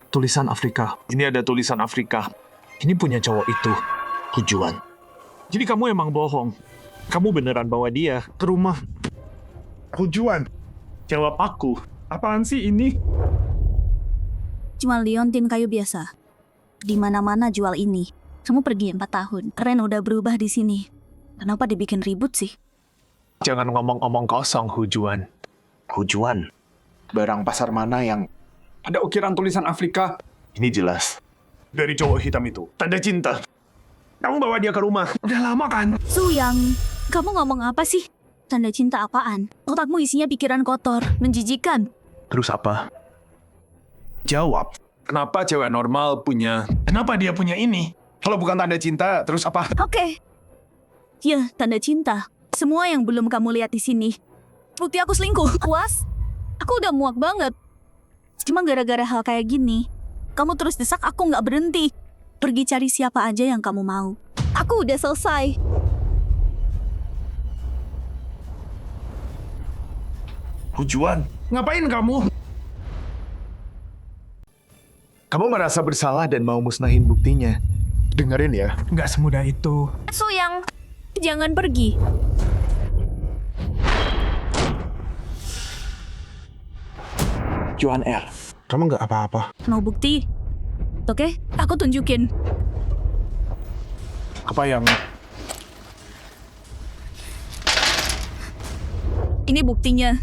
[SPEAKER 10] Tulisan Afrika. Ini ada tulisan Afrika. Ini punya cowok itu, Juan. Jadi kamu emang bohong. Kamu beneran bawa dia ke rumah. Juan, jawab aku. Apaan sih ini?
[SPEAKER 3] Cuma liontin kayu biasa. Di mana-mana jual ini. Kamu pergi 4 tahun. Ren udah berubah di sini. Kenapa dibikin ribut sih?
[SPEAKER 2] Jangan ngomong-ngomong kosong, Juan.
[SPEAKER 14] Juan, barang pasar mana yang
[SPEAKER 11] Ada ukiran tulisan Afrika.
[SPEAKER 2] Ini jelas. Dari cowok hitam itu. Tanda cinta. Kamu bawa dia ke rumah.
[SPEAKER 11] Udah lama kan?
[SPEAKER 3] Suyang, kamu ngomong apa sih? Tanda cinta apaan? Otakmu isinya pikiran kotor, menjijikan.
[SPEAKER 2] Terus apa?
[SPEAKER 11] Jawab. Kenapa cewek normal punya... Kenapa dia punya ini? Kalau bukan tanda cinta, terus apa?
[SPEAKER 3] Oke. Ya, tanda cinta. Semua yang belum kamu lihat di sini. Bukti aku selingkuh. Puas? Aku udah muak banget. Cuma gara-gara hal kayak gini, kamu terus desak aku nggak berhenti. Pergi cari siapa aja yang kamu mau. Aku udah selesai.
[SPEAKER 11] Juan, ngapain kamu?
[SPEAKER 2] Kamu merasa bersalah dan mau musnahin buktinya. Dengerin ya.
[SPEAKER 11] Nggak semudah itu.
[SPEAKER 3] Suyang, jangan pergi.
[SPEAKER 14] Juan R. Kamu nggak apa-apa.
[SPEAKER 3] Mau bukti? Oke, aku tunjukin.
[SPEAKER 11] Apa yang...
[SPEAKER 3] Ini buktinya.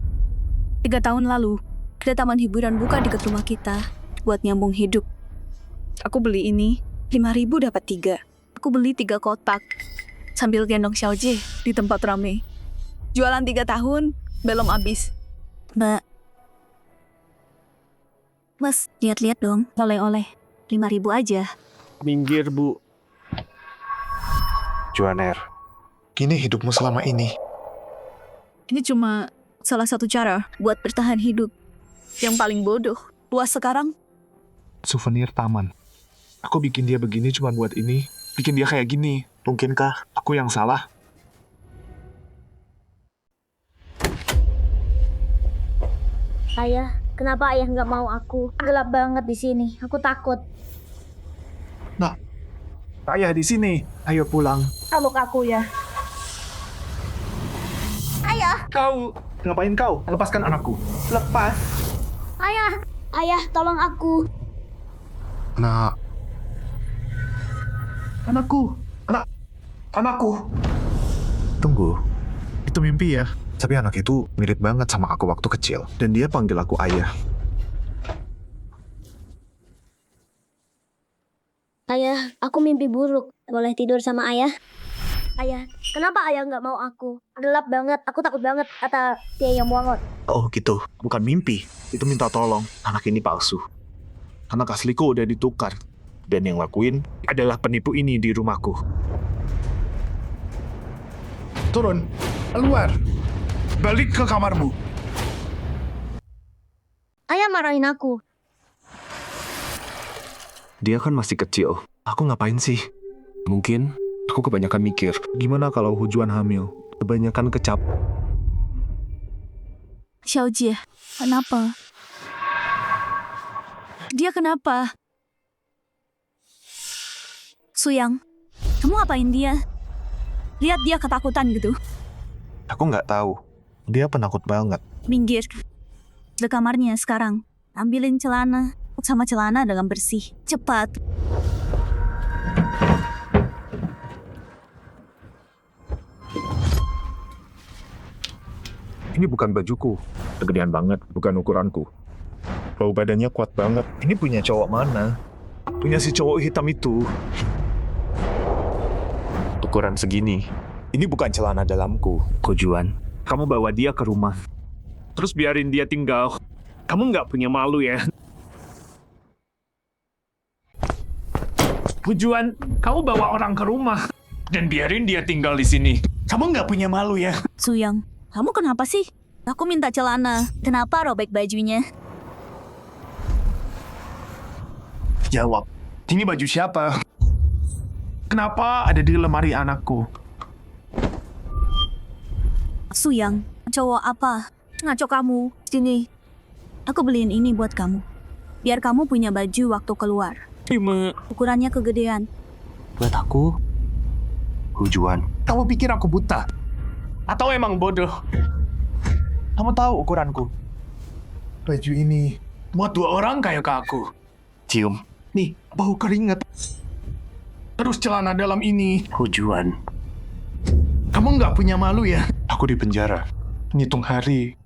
[SPEAKER 3] 3 tahun lalu, ada taman hiburan buka dekat rumah kita buat nyambung hidup. Aku beli ini, 5.000 dapat 3. Aku beli 3 kotak sambil gendong Xiaojie di tempat rame. Jualan 3 tahun, belum habis. Mbak. Mas, lihat-lihat dong, oleh-oleh. 5.000 aja.
[SPEAKER 2] Minggir, Bu. Juan R. Gini hidupmu selama ini.
[SPEAKER 3] Ini cuma salah satu cara buat bertahan hidup. Yang paling bodoh. Puas sekarang?
[SPEAKER 2] Souvenir taman. Aku bikin dia begini cuma buat ini. Bikin dia kayak gini. Mungkinkah aku yang salah?
[SPEAKER 8] Ayah, kenapa ayah nggak mau aku? Gelap banget di sini. Aku takut.
[SPEAKER 2] Nah, ayah di sini. Ayo pulang.
[SPEAKER 8] Peluk aku ya. Ayah.
[SPEAKER 2] Kau, ngapain kau? Lepaskan anakku.
[SPEAKER 8] Lepas. Ayah. Ayah, tolong aku.
[SPEAKER 2] Nak. Anakku. Anakku. Tunggu. Itu mimpi ya? Tapi anak itu mirip banget sama aku waktu kecil. Dan dia panggil aku ayah.
[SPEAKER 8] Ayah, aku mimpi buruk. Boleh tidur sama ayah? Ayah, kenapa ayah nggak mau aku? Gelap banget, aku takut banget, kata dia yang muangot.
[SPEAKER 2] Oh gitu, bukan mimpi. Itu minta tolong. Anak ini palsu. Anak asliku udah ditukar. Dan yang lakuin adalah penipu ini di rumahku.
[SPEAKER 11] Turun, keluar. Balik ke kamarmu.
[SPEAKER 8] Ayah marahin aku.
[SPEAKER 2] Dia kan masih kecil. Aku ngapain sih? Mungkin aku kebanyakan mikir. Gimana kalau Hujuan hamil? Kebanyakan kecap.
[SPEAKER 3] Xiaojie, kenapa? Dia kenapa? Suyang, kamu ngapain dia? Lihat dia ketakutan gitu.
[SPEAKER 2] Aku nggak tahu. Dia penakut banget.
[SPEAKER 3] Minggir. Ke kamarnya sekarang. Ambilin celana. Sama celana dengan bersih. Cepat.
[SPEAKER 2] Ini bukan bajuku. Kegedean banget, bukan ukuranku. Bau badannya kuat banget. Ini punya cowok mana? Punya si cowok hitam itu. Ukuran segini. Ini bukan celana dalamku. Kojuan, kamu bawa dia ke rumah. Terus biarin dia tinggal. Kamu nggak punya malu ya?
[SPEAKER 11] Tujuan, kamu bawa orang ke rumah. Dan biarin dia tinggal di sini. Kamu nggak punya malu ya?
[SPEAKER 3] Suyang, kamu kenapa sih? Aku minta celana. Kenapa robek bajunya?
[SPEAKER 11] Jawab. Ini baju siapa? Kenapa ada di lemari anakku?
[SPEAKER 3] Suyang, cowok apa? Ngaco kamu. Sini. Aku beliin ini buat kamu. Biar kamu punya baju waktu keluar. Ukurannya kegedean.
[SPEAKER 2] Buat aku, Hujuan.
[SPEAKER 11] Kamu pikir aku buta? Atau emang bodoh? Kamu tahu ukuranku. Baju ini buat 2 orang kayak aku.
[SPEAKER 2] Cium.
[SPEAKER 11] Nih, bau keringat. Terus celana dalam ini.
[SPEAKER 2] Hujuan.
[SPEAKER 11] Kamu nggak punya malu ya?
[SPEAKER 2] Aku di penjara.
[SPEAKER 11] Ngitung hari.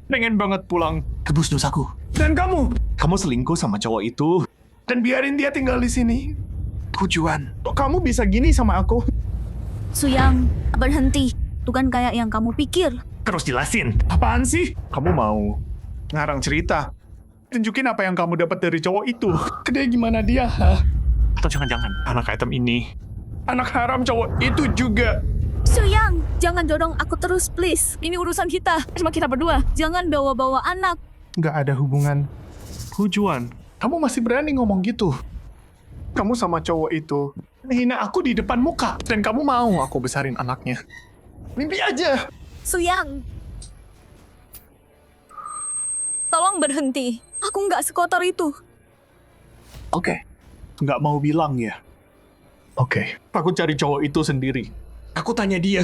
[SPEAKER 11] pengen banget pulang.
[SPEAKER 7] Tebus dosaku.
[SPEAKER 11] Dan kamu selingkuh sama cowok itu. Dan biarin dia tinggal di sini. Tujuan. Kok kamu bisa gini sama aku?
[SPEAKER 3] Suyang, berhenti. Itu kan kayak yang kamu pikir.
[SPEAKER 11] Terus jelasin. Apaan sih? Kamu mau ngarang cerita? Tunjukin apa yang kamu dapat dari cowok itu. Kedai gimana dia, ha? Atau jangan-jangan anak item ini anak haram cowok itu juga.
[SPEAKER 3] Suyang, jangan dorong aku terus, please. Ini urusan kita. Cuma kita berdua. Jangan bawa-bawa anak.
[SPEAKER 11] Nggak ada hubungan. Tujuan. Kamu masih berani ngomong gitu? Kamu sama cowok itu hina aku di depan muka. Dan kamu mau aku besarin anaknya. Mimpi aja.
[SPEAKER 3] Suyang. Tolong berhenti. Aku nggak sekotor itu.
[SPEAKER 11] Oke. Nggak mau bilang ya? Oke. Aku cari cowok itu sendiri. Aku tanya dia.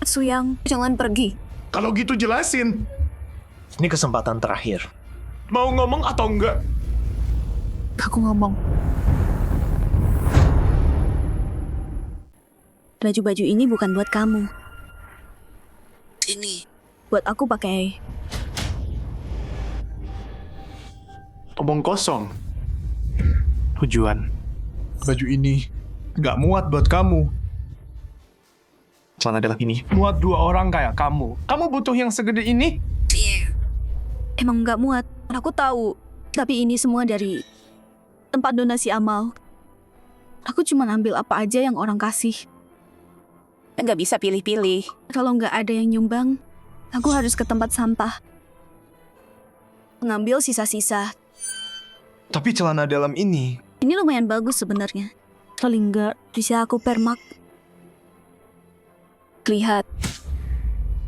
[SPEAKER 3] Suyang, jangan pergi.
[SPEAKER 11] Kalau gitu jelasin.
[SPEAKER 4] Ini kesempatan terakhir.
[SPEAKER 11] Mau ngomong atau enggak?
[SPEAKER 3] Aku ngomong. Baju-baju ini bukan buat kamu. Ini buat aku pakai.
[SPEAKER 11] Omong kosong. Tujuan. Baju ini nggak muat buat kamu.
[SPEAKER 4] Celana dalam ini.
[SPEAKER 11] Muat 2 orang kayak kamu. Kamu butuh yang segede ini?
[SPEAKER 3] Emang nggak muat. Aku tahu. Tapi ini semua dari tempat donasi amal. Aku cuma ambil apa aja yang orang kasih. Nggak bisa pilih-pilih. Kalau nggak ada yang nyumbang, aku harus ke tempat sampah. Mengambil sisa-sisa.
[SPEAKER 4] Tapi celana dalam ini.
[SPEAKER 3] Ini lumayan bagus sebenarnya. Paling nggak bisa aku permak. Lihat.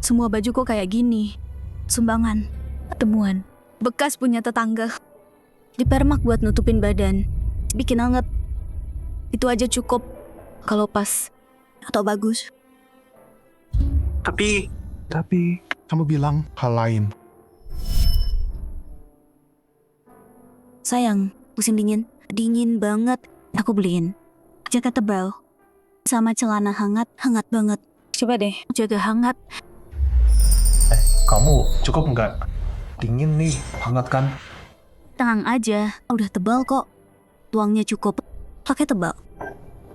[SPEAKER 3] Semua bajuku kayak gini. Sumbangan. Temuan. Bekas punya tetangga. Dipermak buat nutupin badan. Bikin anget. Itu aja cukup. Kalau pas. Atau bagus.
[SPEAKER 11] Tapi kamu bilang hal lain.
[SPEAKER 3] Sayang, musim dingin. Dingin banget. Aku beliin jaket tebal. Sama celana hangat banget. Coba deh, jaga hangat.
[SPEAKER 11] Kamu cukup nggak? Dingin nih, hangat kan?
[SPEAKER 3] Tenang aja, udah tebal kok. Tuangnya cukup. Pakai tebal.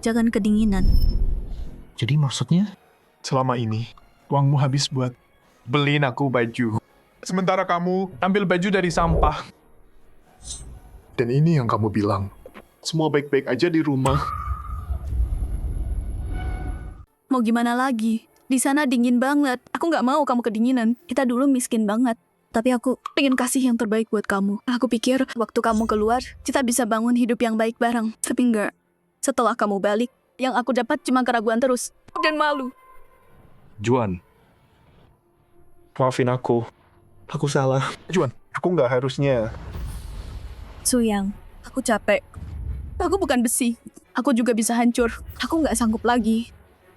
[SPEAKER 3] Jangan kedinginan.
[SPEAKER 4] Jadi maksudnya?
[SPEAKER 11] Selama ini, uangmu habis buat beliin aku baju. Sementara kamu ambil baju dari sampah. Dan ini yang kamu bilang. Semua baik-baik aja di rumah.
[SPEAKER 3] Mau gimana lagi? Di sana dingin banget. Aku nggak mau kamu kedinginan. Kita dulu miskin banget. Tapi aku pengen kasih yang terbaik buat kamu. Aku pikir waktu kamu keluar, kita bisa bangun hidup yang baik bareng. Tapi enggak. Setelah kamu balik, yang aku dapat cuma keraguan terus. Dan malu.
[SPEAKER 11] Juan. Maafin aku. Aku salah. Juan, aku nggak harusnya.
[SPEAKER 3] Suyang, aku capek. Aku bukan besi. Aku juga bisa hancur. Aku nggak sanggup lagi.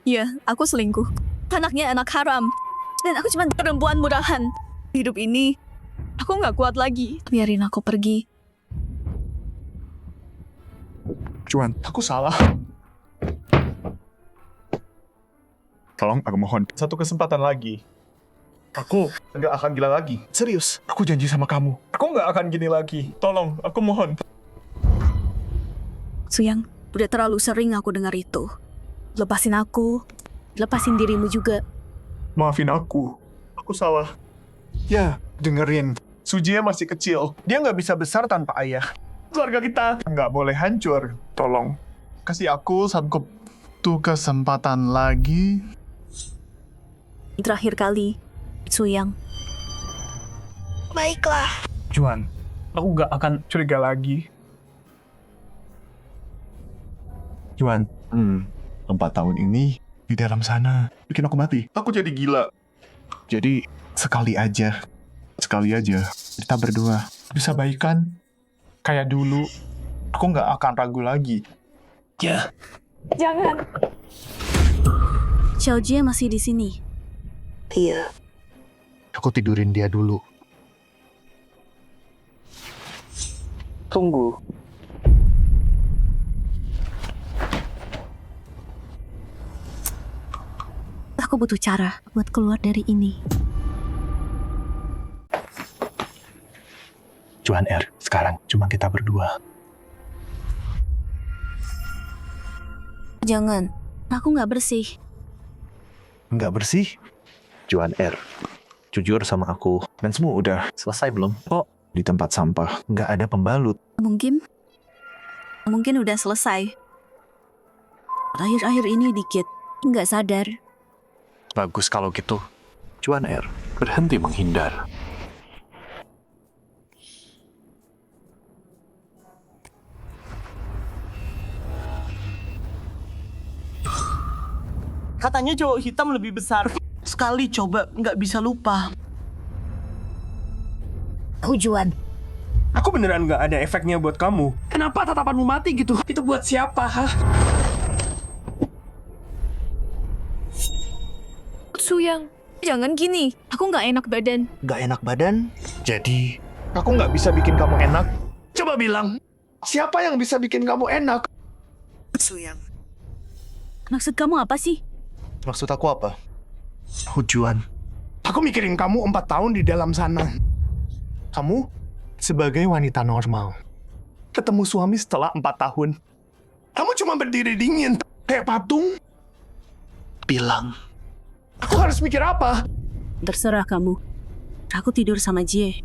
[SPEAKER 3] Iya, aku selingkuh. Anaknya anak haram. Dan aku cuma perempuan murahan. Hidup ini, aku nggak kuat lagi. Biarin aku pergi.
[SPEAKER 11] Juan, aku salah. Tolong, aku mohon. Satu kesempatan lagi. Aku nggak akan gila lagi. Serius, aku janji sama kamu. Aku nggak akan gini lagi. Tolong, aku mohon.
[SPEAKER 3] Suyang, udah terlalu sering aku dengar itu. Lepasin aku. Lepasin dirimu juga.
[SPEAKER 11] Maafin aku. Aku salah. Ya, dengerin. Sujie masih kecil. Dia nggak bisa besar tanpa ayah. Keluarga kita nggak boleh hancur. Tolong, kasih aku satu kesempatan lagi.
[SPEAKER 3] Terakhir kali, Suyang.
[SPEAKER 8] Baiklah.
[SPEAKER 11] Juan, aku nggak akan curiga lagi. Juan, 4 tahun ini di dalam sana bikin aku mati. Aku jadi gila. Jadi sekali aja kita berdua bisa baikan kayak dulu. Aku nggak akan ragu lagi. Ya.
[SPEAKER 3] Jangan. Xiaojie masih di sini.
[SPEAKER 8] Iya.
[SPEAKER 2] Aku tidurin dia dulu.
[SPEAKER 9] Tunggu.
[SPEAKER 3] Aku butuh cara buat keluar dari ini.
[SPEAKER 2] Juan R, sekarang cuma kita berdua.
[SPEAKER 3] Jangan, aku nggak bersih.
[SPEAKER 4] Nggak bersih? Juan R, jujur sama aku. Mensmu udah selesai belum? Kok di tempat sampah nggak ada pembalut?
[SPEAKER 3] Mungkin udah selesai. Akhir-akhir ini dikit, nggak sadar.
[SPEAKER 2] Bagus kalau gitu. Juan R, berhenti menghindar.
[SPEAKER 9] Katanya cowok hitam lebih besar. Sekali coba, nggak bisa lupa.
[SPEAKER 8] Juan.
[SPEAKER 10] Aku beneran nggak ada efeknya buat kamu. Kenapa tatapanmu mati gitu? Itu buat siapa, hah?
[SPEAKER 3] Suyang, jangan gini. Aku nggak enak badan.
[SPEAKER 4] Nggak enak badan? Jadi, aku nggak bisa bikin kamu enak?
[SPEAKER 10] Coba bilang.
[SPEAKER 4] Siapa yang bisa bikin kamu enak?
[SPEAKER 9] Suyang.
[SPEAKER 3] Maksud kamu apa sih?
[SPEAKER 4] Maksud aku apa? Juan.
[SPEAKER 10] Aku mikirin kamu 4 tahun di dalam sana.
[SPEAKER 2] Kamu sebagai wanita normal, ketemu suami setelah 4 tahun.
[SPEAKER 10] Kamu cuma berdiri dingin, kayak patung.
[SPEAKER 4] Bilang.
[SPEAKER 10] Aku harus mikir apa?
[SPEAKER 3] Terserah kamu. Aku tidur sama Jie.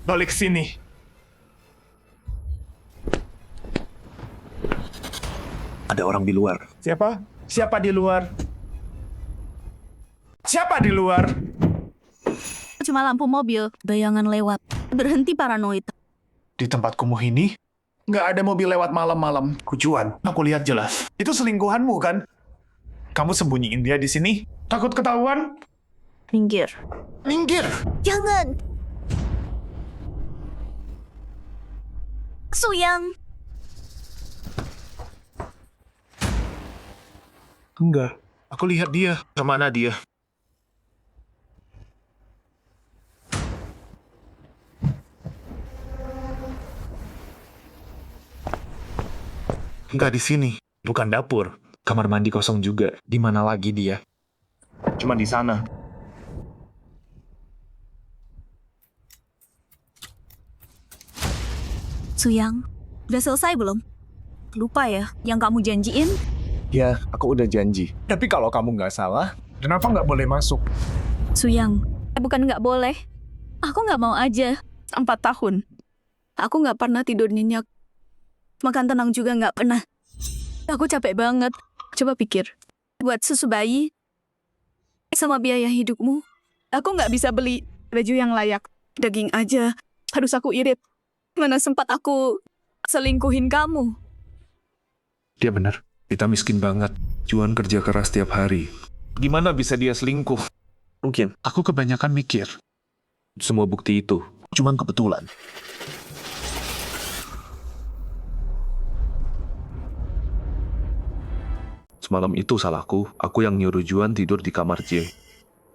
[SPEAKER 10] Balik sini.
[SPEAKER 4] Ada orang di luar.
[SPEAKER 10] Siapa? Siapa di luar? Siapa di luar?
[SPEAKER 3] Cuma lampu mobil, bayangan lewat. Berhenti paranoid.
[SPEAKER 2] Di tempat kumuh ini,
[SPEAKER 10] Nggak ada mobil lewat malam-malam.
[SPEAKER 2] Juan, aku lihat jelas. Itu selingkuhanmu kan? Kamu sembunyiin dia di sini?
[SPEAKER 10] Takut ketahuan?
[SPEAKER 3] Minggir.
[SPEAKER 10] Minggir!
[SPEAKER 8] Jangan.
[SPEAKER 3] Suyang.
[SPEAKER 2] Enggak. Aku lihat dia. Kemana dia? Enggak di sini. Bukan dapur. Kamar mandi kosong juga. Di mana lagi dia? Cuma di sana.
[SPEAKER 3] Suyang, udah selesai belum? Lupa ya, yang kamu janjiin?
[SPEAKER 4] Ya, aku udah janji.
[SPEAKER 2] Tapi kalau kamu nggak salah, kenapa nggak boleh masuk?
[SPEAKER 3] Suyang, bukan nggak boleh. Aku nggak mau aja. 4 tahun. Aku nggak pernah tidur nyenyak. Makan tenang juga nggak pernah. Aku capek banget. Coba pikir. Buat susu bayi, sama biaya hidupmu, aku nggak bisa beli baju yang layak. Daging aja, harus aku irit. Mana sempat aku selingkuhin kamu.
[SPEAKER 2] Dia benar. Kita miskin banget. Juan kerja keras tiap hari. Gimana bisa dia selingkuh?
[SPEAKER 4] Mungkin.
[SPEAKER 2] Aku kebanyakan mikir. Semua bukti itu cuma kebetulan. Semalam itu salahku. Aku yang nyuruh Juan tidur di kamar J.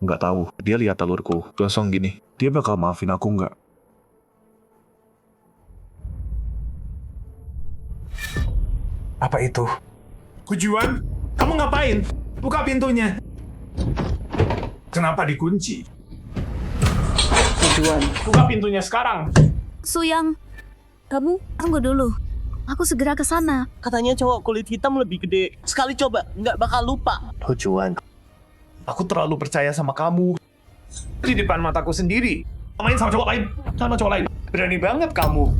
[SPEAKER 2] Nggak tahu. Dia lihat telurku gosong gini. Dia bakal maafin aku nggak?
[SPEAKER 10] Apa itu? Juan, kamu ngapain? Buka pintunya. Kenapa dikunci? Juan, buka pintunya sekarang.
[SPEAKER 3] Suyang, kamu tunggu dulu. Aku segera ke sana.
[SPEAKER 9] Katanya cowok kulit hitam lebih gede. Sekali coba, nggak bakal lupa.
[SPEAKER 4] Juan.
[SPEAKER 2] Aku terlalu percaya sama kamu. Di depan mataku sendiri. Main sama cowok lain. Sama cowok lain. Berani banget kamu.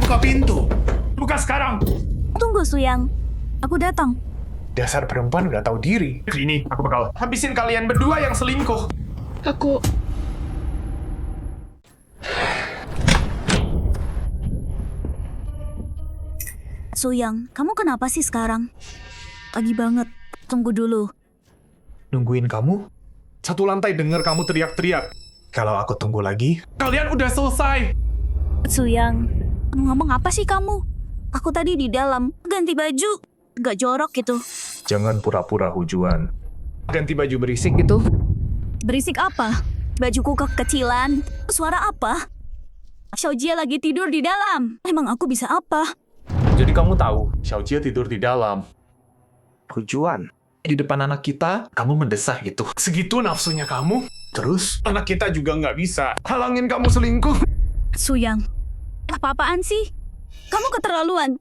[SPEAKER 10] Buka pintu. Buka sekarang.
[SPEAKER 3] Tunggu, Suyang. Aku datang.
[SPEAKER 2] Dasar perempuan nggak tahu diri.
[SPEAKER 10] Ini aku bakal habisin kalian berdua yang selingkuh.
[SPEAKER 5] Aku...
[SPEAKER 3] Suyang, kamu kenapa sih sekarang? Pagi banget. Tunggu dulu.
[SPEAKER 2] Nungguin kamu? Satu lantai dengar kamu teriak-teriak. Kalau aku tunggu lagi,
[SPEAKER 10] Kalian udah selesai.
[SPEAKER 3] Suyang, ngomong apa sih kamu? Aku tadi di dalam, ganti baju. Gak jorok gitu.
[SPEAKER 2] jangan pura-pura Juan. Ganti baju berisik itu.
[SPEAKER 3] Berisik apa? Bajuku kekecilan. Suara apa? Xiaojie lagi tidur di dalam. Emang aku bisa apa?
[SPEAKER 2] Jadi kamu tahu, Xiaojie tidur di dalam.
[SPEAKER 4] Juan.
[SPEAKER 2] Di depan anak kita, kamu mendesah gitu.
[SPEAKER 10] Segitu nafsunya kamu?
[SPEAKER 2] Terus,
[SPEAKER 10] Anak kita juga nggak bisa halangin kamu selingkuh.
[SPEAKER 3] Suyang, apa-apaan sih? Kamu keterlaluan.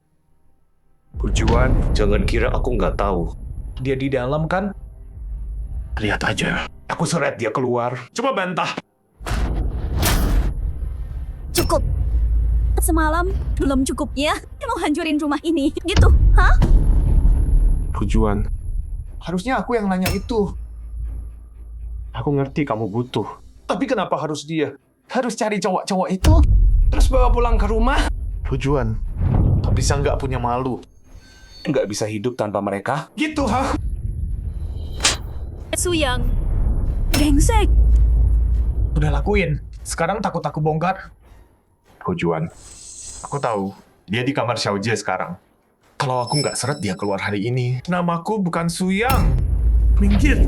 [SPEAKER 2] Juan, jangan kira aku nggak tahu. Dia di dalam kan? Lihat aja. Aku seret dia keluar. Coba bantah.
[SPEAKER 3] Cukup. Semalam belum cukup ya? Mau hancurin rumah ini, gitu? Hah?
[SPEAKER 2] Juan, harusnya aku yang nanya itu. Aku ngerti kamu butuh. Tapi kenapa harus dia? Harus cari cowok-cowok itu? Terus bawa pulang ke rumah?
[SPEAKER 11] Juan,
[SPEAKER 2] Bisa nggak punya malu? Nggak bisa hidup tanpa mereka? Gitu, ha?
[SPEAKER 3] Suyang. Brengsek.
[SPEAKER 2] Udah lakuin. Sekarang takut aku bongkar. Juan, aku tahu. Dia di kamar Xiaojie sekarang. Kalau aku nggak seret dia keluar hari ini. Namaku bukan Suyang. Minggir.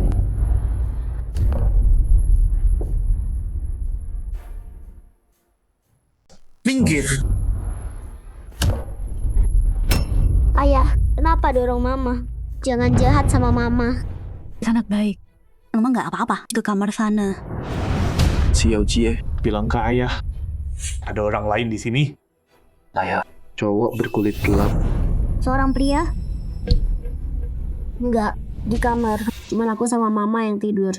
[SPEAKER 2] Minggir.
[SPEAKER 8] Ayah, kenapa dorong mama? Jangan jahat sama mama.
[SPEAKER 3] Anak baik. Mama nggak apa-apa ke kamar sana.
[SPEAKER 2] Xiaojie, bilang ke ayah. Ada orang lain di sini. Ayah, cowok berkulit gelap.
[SPEAKER 8] Seorang pria? Enggak, di kamar. Cuman aku sama mama yang tidur.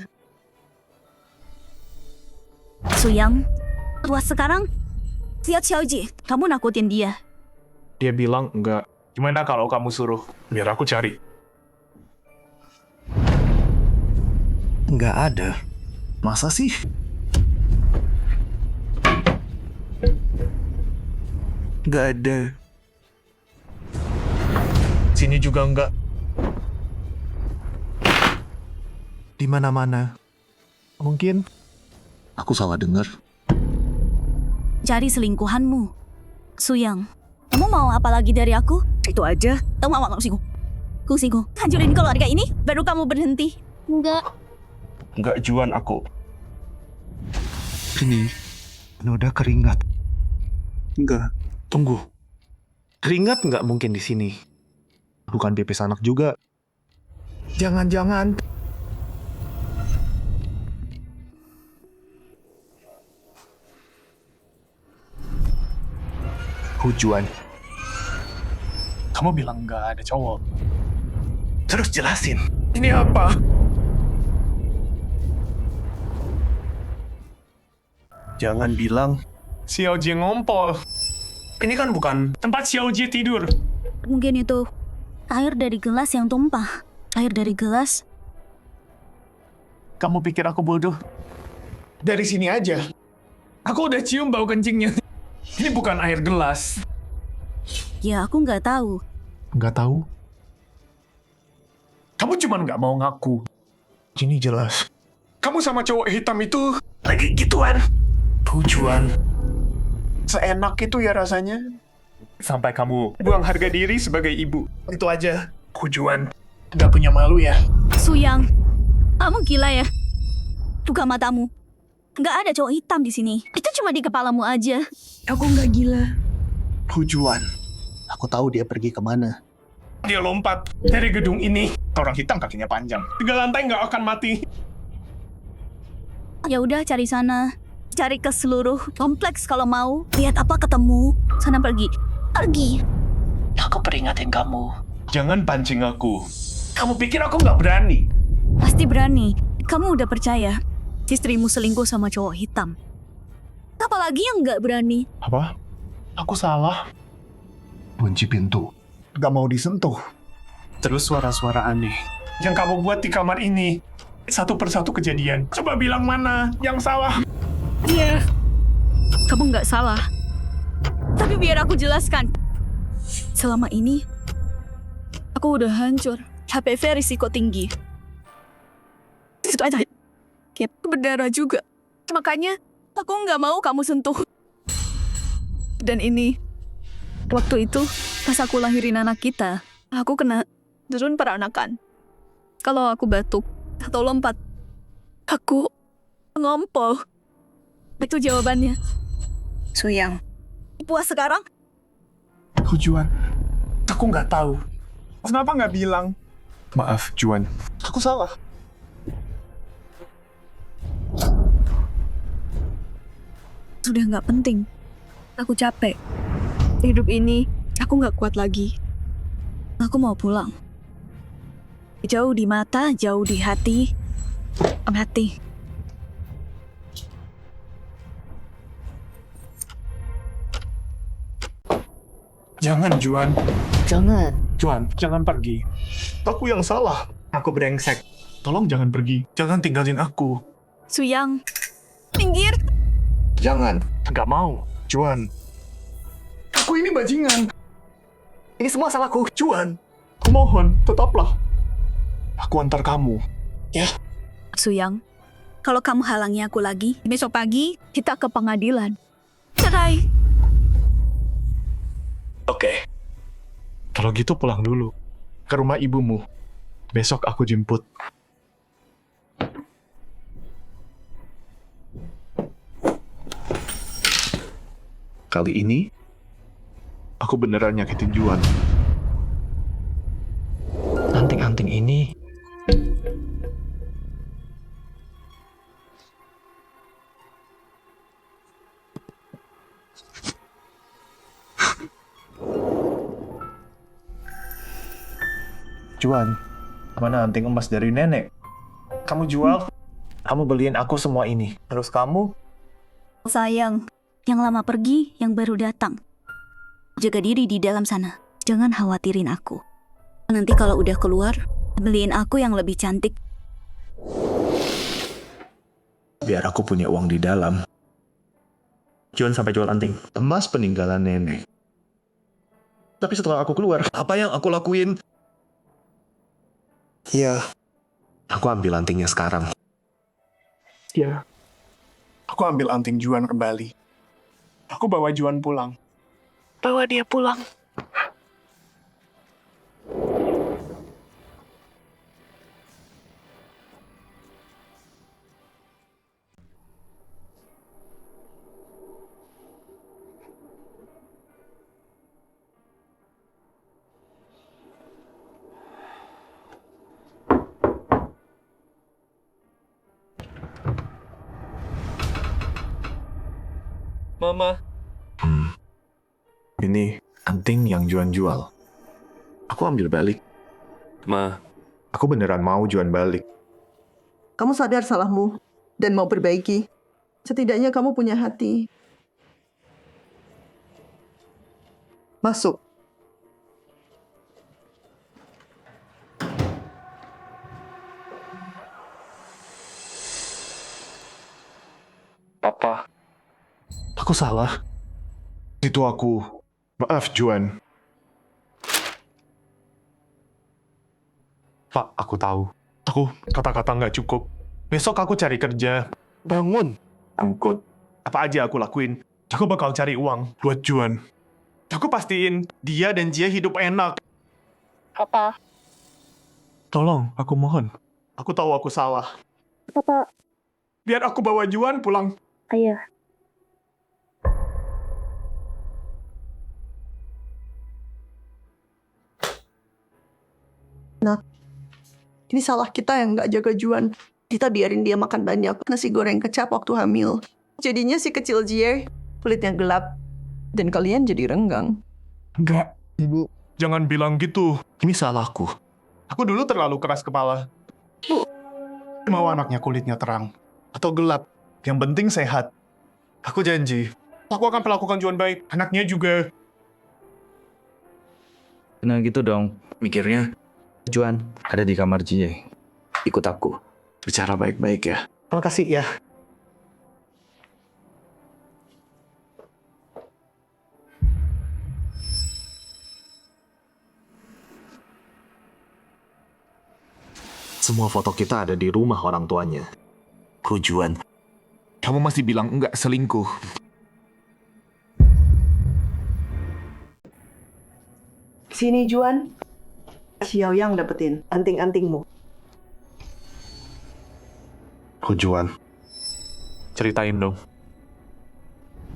[SPEAKER 3] Suyang, luas sekarang. Lihat Xiaojie, kamu nakutin dia.
[SPEAKER 2] Dia bilang enggak. Gimana kalau kamu suruh? Biar aku cari.
[SPEAKER 14] Nggak ada. Masa sih? Nggak ada.
[SPEAKER 2] Sini juga enggak.
[SPEAKER 11] Di mana-mana. Mungkin aku salah dengar.
[SPEAKER 3] Cari selingkuhanmu. Suyang, kamu mau apa lagi dari aku? Itu aja. Kamu mau singgung? Singgung. Hancurin keluarga ini, baru kamu berhenti.
[SPEAKER 8] Enggak.
[SPEAKER 10] Enggak, Juan, aku.
[SPEAKER 11] Ini noda keringat.
[SPEAKER 2] Enggak. Tunggu. Keringat nggak mungkin di sini. Bukan pipis anak juga. Jangan-jangan. Juan. Kamu bilang nggak ada cowok. Terus jelasin. Ini apa? Jangan bilang Xiaojie ngompol. Ini kan bukan tempat Xiaojie tidur.
[SPEAKER 3] Mungkin itu air dari gelas yang tumpah. Air dari gelas.
[SPEAKER 2] Kamu pikir aku bodoh? Dari sini aja. Aku udah cium bau kencingnya. Ini bukan air gelas.
[SPEAKER 3] Ya, aku nggak tahu.
[SPEAKER 11] Nggak tahu?
[SPEAKER 2] Kamu cuma nggak mau ngaku. Ini jelas. Kamu sama cowok hitam itu lagi gituan. Tujuan. Seenak itu ya rasanya. Sampai kamu buang harga diri sebagai ibu. Itu aja. Tujuan. Nggak punya malu ya?
[SPEAKER 3] Suyang, kamu gila ya? Buka matamu. Nggak ada cowok hitam di sini. Itu cuma di kepalamu aja. Aku nggak gila.
[SPEAKER 2] Tujuan.
[SPEAKER 7] Aku tahu dia pergi kemana.
[SPEAKER 2] Dia lompat dari gedung ini. Orang hitam kakinya panjang. 3 lantai nggak akan mati.
[SPEAKER 3] Ya udah, cari sana. Cari ke seluruh kompleks kalau mau. Lihat apa ketemu. Sana pergi. Pergi.
[SPEAKER 9] Aku peringatin kamu.
[SPEAKER 2] Jangan pancing aku. Kamu pikir aku nggak berani?
[SPEAKER 3] Pasti berani. Kamu udah percaya istrimu selingkuh sama cowok hitam. Apalagi yang nggak berani?
[SPEAKER 2] Apa? Aku salah.
[SPEAKER 11] Kunci pintu.
[SPEAKER 2] Gak mau disentuh. Terus suara-suara aneh yang kamu buat di kamar ini. Satu persatu kejadian. Coba bilang mana yang salah.
[SPEAKER 3] Iya. Kamu nggak salah. Tapi biar aku jelaskan. Selama ini, aku udah hancur. HPV risiko tinggi. Itu aja. Berdarah juga. Makanya, aku nggak mau kamu sentuh. Dan ini, waktu itu, pas aku lahirin anak kita, aku kena derun peranakan. Kalau aku batuk atau lompat, aku ngompol. Itu jawabannya. Suyang. Puas sekarang?
[SPEAKER 2] Juan, aku nggak tahu. Kenapa nggak bilang? Maaf, Juan. Aku salah.
[SPEAKER 3] Sudah nggak penting. Aku capek. Hidup ini, aku nggak kuat lagi. Aku mau pulang. Jauh di mata, jauh di hati.
[SPEAKER 2] Jangan, Juan.
[SPEAKER 6] Jangan.
[SPEAKER 2] Juan, jangan pergi. Aku yang salah. Aku brengsek. Tolong jangan pergi. Jangan tinggalin aku.
[SPEAKER 3] Suyang, minggir.
[SPEAKER 2] Jangan. Gak mau. Juan. Aku ini bajingan. Ini semua salahku. Juan. Kumohon, tetaplah. Aku antar kamu. Ya.
[SPEAKER 3] Suyang, kalau kamu halangi aku lagi, besok pagi kita ke pengadilan. Cerai.
[SPEAKER 2] Oke. Kalau gitu pulang dulu. Ke rumah ibumu. Besok aku jemput. Kali ini, aku beneran nyakitin Juan. Anting-anting ini... Juan, mana anting emas dari nenek? Kamu jual? Kamu beliin aku semua ini. Terus kamu?
[SPEAKER 3] Sayang, yang lama pergi, yang baru datang. Jaga diri di dalam sana. Jangan khawatirin aku. Nanti kalau udah keluar, beliin aku yang lebih cantik.
[SPEAKER 11] Biar aku punya uang di dalam.
[SPEAKER 14] Juan sampai jual anting.
[SPEAKER 11] Emas peninggalan nenek. Tapi setelah aku keluar, apa yang aku lakuin? Ya, aku ambil antingnya sekarang.
[SPEAKER 2] Ya. Aku ambil anting Juan kembali. Aku bawa Juan pulang. Bawa dia pulang.
[SPEAKER 13] Mama.
[SPEAKER 2] Ini anting yang Juan jual. Aku ambil balik.
[SPEAKER 13] Ma.
[SPEAKER 2] Aku beneran mau Juan balik.
[SPEAKER 15] Kamu sadar salahmu dan mau perbaiki. Setidaknya kamu punya hati. Masuk.
[SPEAKER 2] Papa. Aku salah. Itu aku. Maaf, Juan. Pak, aku tahu. Aku kata-kata nggak cukup. Besok aku cari kerja. Bangun. Angkut. Apa aja aku lakuin. Aku bakal cari uang buat Juan. Aku pastiin dia dan Jia hidup enak.
[SPEAKER 8] Papa.
[SPEAKER 2] Tolong, aku mohon. Aku tahu aku salah.
[SPEAKER 8] Papa.
[SPEAKER 2] Biar aku bawa Juan pulang.
[SPEAKER 8] Ayah.
[SPEAKER 15] Nak, ini salah kita yang nggak jaga Juan. Kita biarin dia makan banyak nasi goreng kecap waktu hamil. Jadinya si kecil Jie kulitnya gelap dan kalian jadi renggang.
[SPEAKER 2] Enggak, Ibu. Jangan bilang gitu. Ini salahku. Aku dulu terlalu keras kepala.
[SPEAKER 15] Bu.
[SPEAKER 2] Mau anaknya kulitnya terang atau gelap. Yang penting sehat. Aku janji. Aku akan perlakukan Juan baik. Anaknya juga.
[SPEAKER 12] Nah gitu dong, mikirnya. Juan, ada di kamar Jie. Ikut aku.
[SPEAKER 2] Bicara baik-baik ya. Terima kasih ya.
[SPEAKER 11] Semua foto kita ada di rumah orang tuanya.
[SPEAKER 2] Juan, kamu masih bilang enggak selingkuh.
[SPEAKER 15] Sini Juan. Xiao Yang dapetin anting-antingmu.
[SPEAKER 2] Juan, ceritain dong.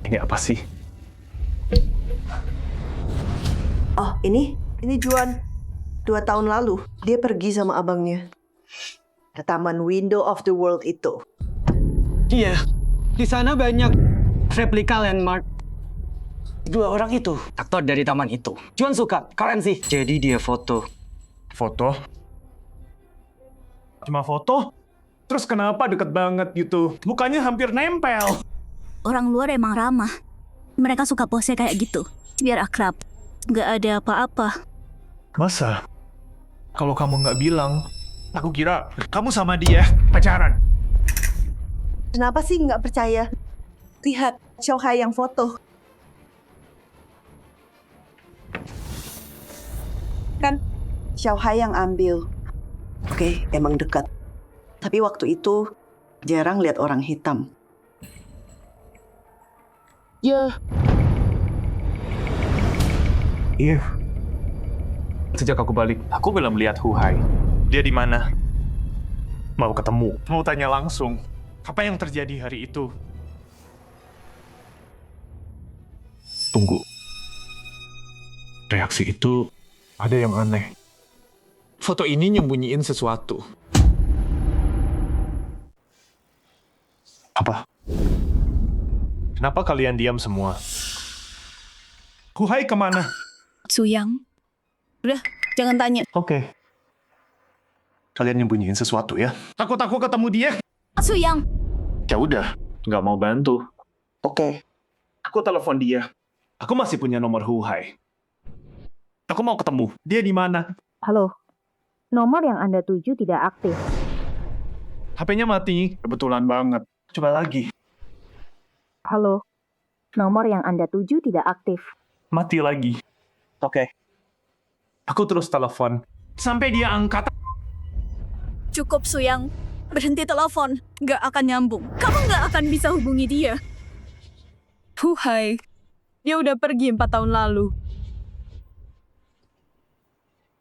[SPEAKER 2] Ini apa sih?
[SPEAKER 15] Oh, ini Juan. 2 tahun lalu, dia pergi sama abangnya. Ke taman Window of the World itu.
[SPEAKER 13] Iya, di sana banyak replika landmark.
[SPEAKER 12] Dua orang itu, aktor dari taman itu. Juan suka, keren sih. Jadi dia foto.
[SPEAKER 2] Foto? Cuma foto? Terus kenapa deket banget gitu? Mukanya hampir nempel.
[SPEAKER 3] Orang luar emang ramah. Mereka suka pose kayak gitu. Biar akrab. Nggak ada apa-apa.
[SPEAKER 2] Masa? Kalau kamu nggak bilang, aku kira kamu sama dia pacaran.
[SPEAKER 15] Kenapa sih nggak percaya? Lihat, Xiaohai yang foto. Kan, Xiaohai yang ambil. Oke, emang dekat. Tapi waktu itu, jarang lihat orang hitam.
[SPEAKER 5] Ya,
[SPEAKER 2] Iya. Sejak aku balik, aku belum lihat Huhai. Dia di mana? Mau ketemu. Mau tanya langsung. Apa yang terjadi hari itu? Tunggu. Reaksi itu ada yang aneh. Foto ini nyembunyiin sesuatu. Apa? Kenapa kalian diam semua? Huhai kemana?
[SPEAKER 3] Suyang. Udah, jangan tanya.
[SPEAKER 2] Oke. Kalian nyembunyiin sesuatu ya? Takut aku ketemu dia?
[SPEAKER 3] Suyang.
[SPEAKER 2] Ya udah, nggak mau bantu. Oke. Aku telepon dia. Aku masih punya nomor Huhai. Aku mau ketemu. Dia di mana?
[SPEAKER 6] Halo, nomor yang Anda tuju tidak aktif.
[SPEAKER 2] HP-nya mati. Kebetulan banget. Coba lagi.
[SPEAKER 6] Halo, nomor yang Anda tuju tidak aktif.
[SPEAKER 2] Mati lagi. Oke. Aku terus telepon. Sampai dia angkat.
[SPEAKER 3] Cukup, Suyang. Berhenti telepon. Nggak akan nyambung. Kamu nggak akan bisa hubungi dia.
[SPEAKER 15] Huhai, dia udah pergi 4 tahun lalu.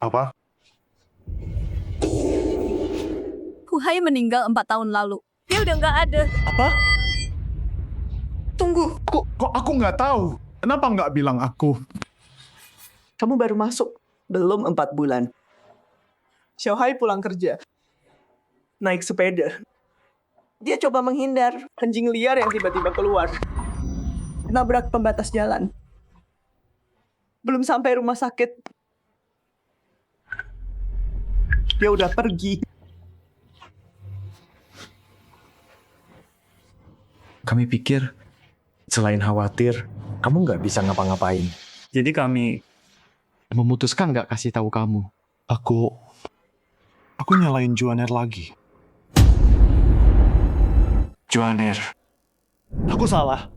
[SPEAKER 2] Apa?
[SPEAKER 3] Huhai meninggal 4 tahun lalu. Dia udah nggak ada.
[SPEAKER 2] Apa? Tunggu. Kok aku nggak tahu? Kenapa nggak bilang aku?
[SPEAKER 15] Kamu baru masuk. Belum 4 bulan. Xiaohai pulang kerja. Naik sepeda. Dia coba menghindar. Anjing liar yang tiba-tiba keluar. Nabrak pembatas jalan. Belum sampai rumah sakit. Dia udah pergi.
[SPEAKER 4] Kami pikir, selain khawatir, kamu nggak bisa ngapa-ngapain.
[SPEAKER 13] Jadi kami memutuskan nggak kasih tahu kamu.
[SPEAKER 11] Aku nyalain Juaner lagi.
[SPEAKER 4] Juaner.
[SPEAKER 2] Aku salah.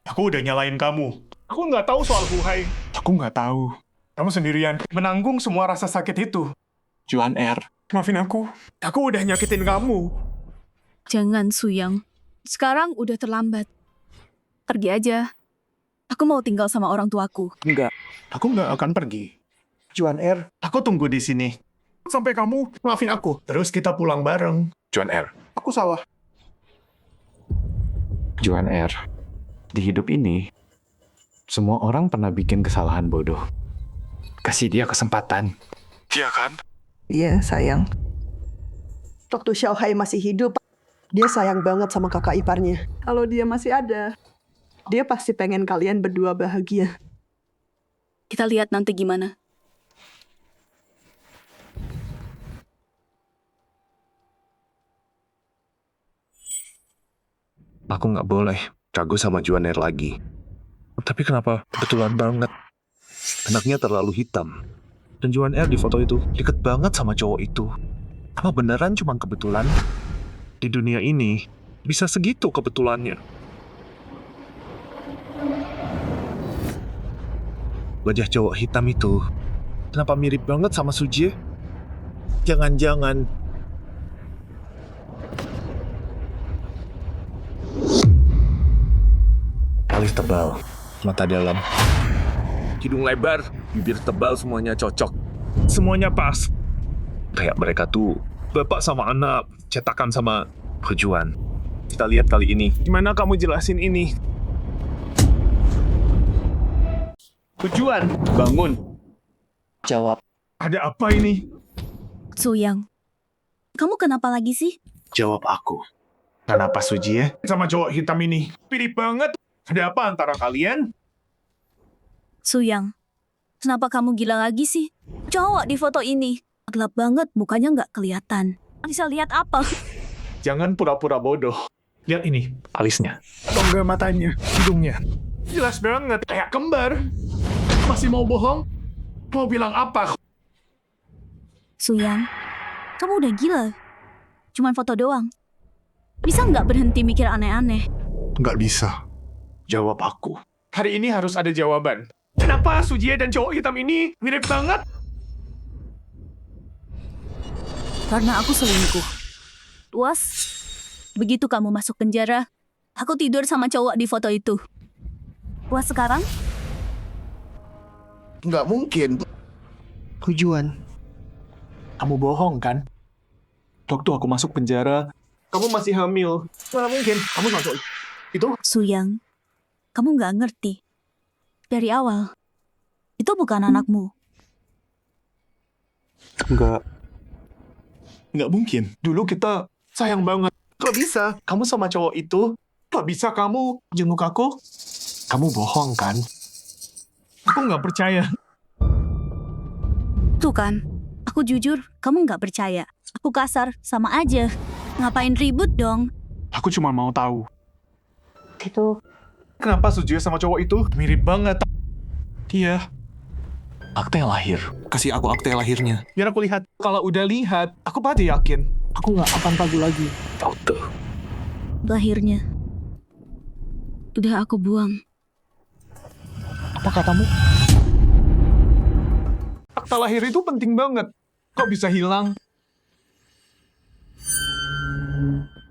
[SPEAKER 2] Aku udah nyalain kamu. Aku nggak tahu soal Huhai.
[SPEAKER 11] Aku nggak tahu.
[SPEAKER 2] Kamu sendirian menanggung semua rasa sakit itu.
[SPEAKER 11] Juaner.
[SPEAKER 2] Maafin aku. Aku udah nyakitin kamu.
[SPEAKER 3] Jangan, Suyang. Sekarang udah terlambat. Pergi aja. Aku mau tinggal sama orang tuaku.
[SPEAKER 2] Enggak. Aku nggak akan pergi. Juaner, aku tunggu di sini. Sampai kamu maafin aku. Terus kita pulang bareng.
[SPEAKER 11] Juaner.
[SPEAKER 2] Aku salah.
[SPEAKER 4] Juaner. Di hidup ini, semua orang pernah bikin kesalahan bodoh. Kasih dia kesempatan.
[SPEAKER 11] Iya kan?
[SPEAKER 15] Iya, sayang. Waktu Xiaohai masih hidup, dia sayang banget sama kakak iparnya. Kalau dia masih ada, dia pasti pengen kalian berdua bahagia.
[SPEAKER 3] Kita lihat nanti gimana.
[SPEAKER 11] Aku nggak boleh ragu sama Juaner lagi. Tapi kenapa kebetulan banget? Anaknya terlalu hitam. Dan Juaner di foto itu deket banget sama cowok itu. Apa beneran cuma kebetulan? Di dunia ini, bisa segitu kebetulannya. Wajah cowok hitam itu, kenapa mirip banget sama Sujie? Jangan-jangan alis tebal, mata dalam, hidung lebar, bibir tebal, semuanya cocok. Semuanya pas. Kayak mereka tuh bapak sama anak, cetakan sama Juan. Kita lihat kali ini.
[SPEAKER 2] Gimana kamu jelasin ini? Tujuan, bangun.
[SPEAKER 14] Jawab.
[SPEAKER 2] Ada apa ini?
[SPEAKER 3] Suyang, kamu kenapa lagi sih?
[SPEAKER 11] Jawab aku.
[SPEAKER 2] Kenapa Sujie sama cowok hitam ini? Mirip banget. Ada apa antara kalian?
[SPEAKER 3] Suyang, kenapa kamu gila lagi sih? Cowok di foto ini gelap banget, mukanya nggak kelihatan. Bisa lihat apa?
[SPEAKER 4] Jangan pura-pura bodoh. Lihat ini, alisnya. Bongga matanya, hidungnya. Jelas banget, kayak kembar. Masih mau bohong? Mau bilang apa?
[SPEAKER 3] Suyang, kamu udah gila. Cuman foto doang. Bisa nggak berhenti mikir aneh-aneh?
[SPEAKER 11] Nggak bisa. Jawab aku.
[SPEAKER 4] Hari ini harus ada jawaban. Kenapa Sujie dan cowok hitam ini mirip banget?
[SPEAKER 3] Karena aku selingkuh. Tuas, begitu kamu masuk penjara, aku tidur sama cowok di foto itu. Puas sekarang?
[SPEAKER 11] Nggak mungkin.
[SPEAKER 2] Tujuan. Kamu bohong kan? Waktu aku masuk penjara, kamu masih hamil. Mana mungkin? Kamu sama cowok itu?
[SPEAKER 3] Suyang, kamu nggak ngerti. Dari awal, itu bukan anakmu.
[SPEAKER 2] Nggak mungkin. Dulu kita sayang banget. Kok bisa? Kamu sama cowok itu? Kok bisa kamu jenguk aku? Kamu bohong kan? Aku nggak percaya.
[SPEAKER 3] Tuh kan, aku jujur, kamu nggak percaya. Aku kasar, sama aja. Ngapain ribut dong?
[SPEAKER 2] Aku cuma mau tahu.
[SPEAKER 3] Itu.
[SPEAKER 2] Kenapa Sujie sama cowok itu mirip banget? Dia. Akte lahir. Kasih aku akte lahirnya. Biar aku lihat. Kalau udah lihat, aku pasti yakin. Aku nggak akan ragu lagi. Tahu tuh.
[SPEAKER 3] Lahirnya. Udah aku buang.
[SPEAKER 2] Apa katamu? Akta lahir itu penting banget. Kok bisa hilang?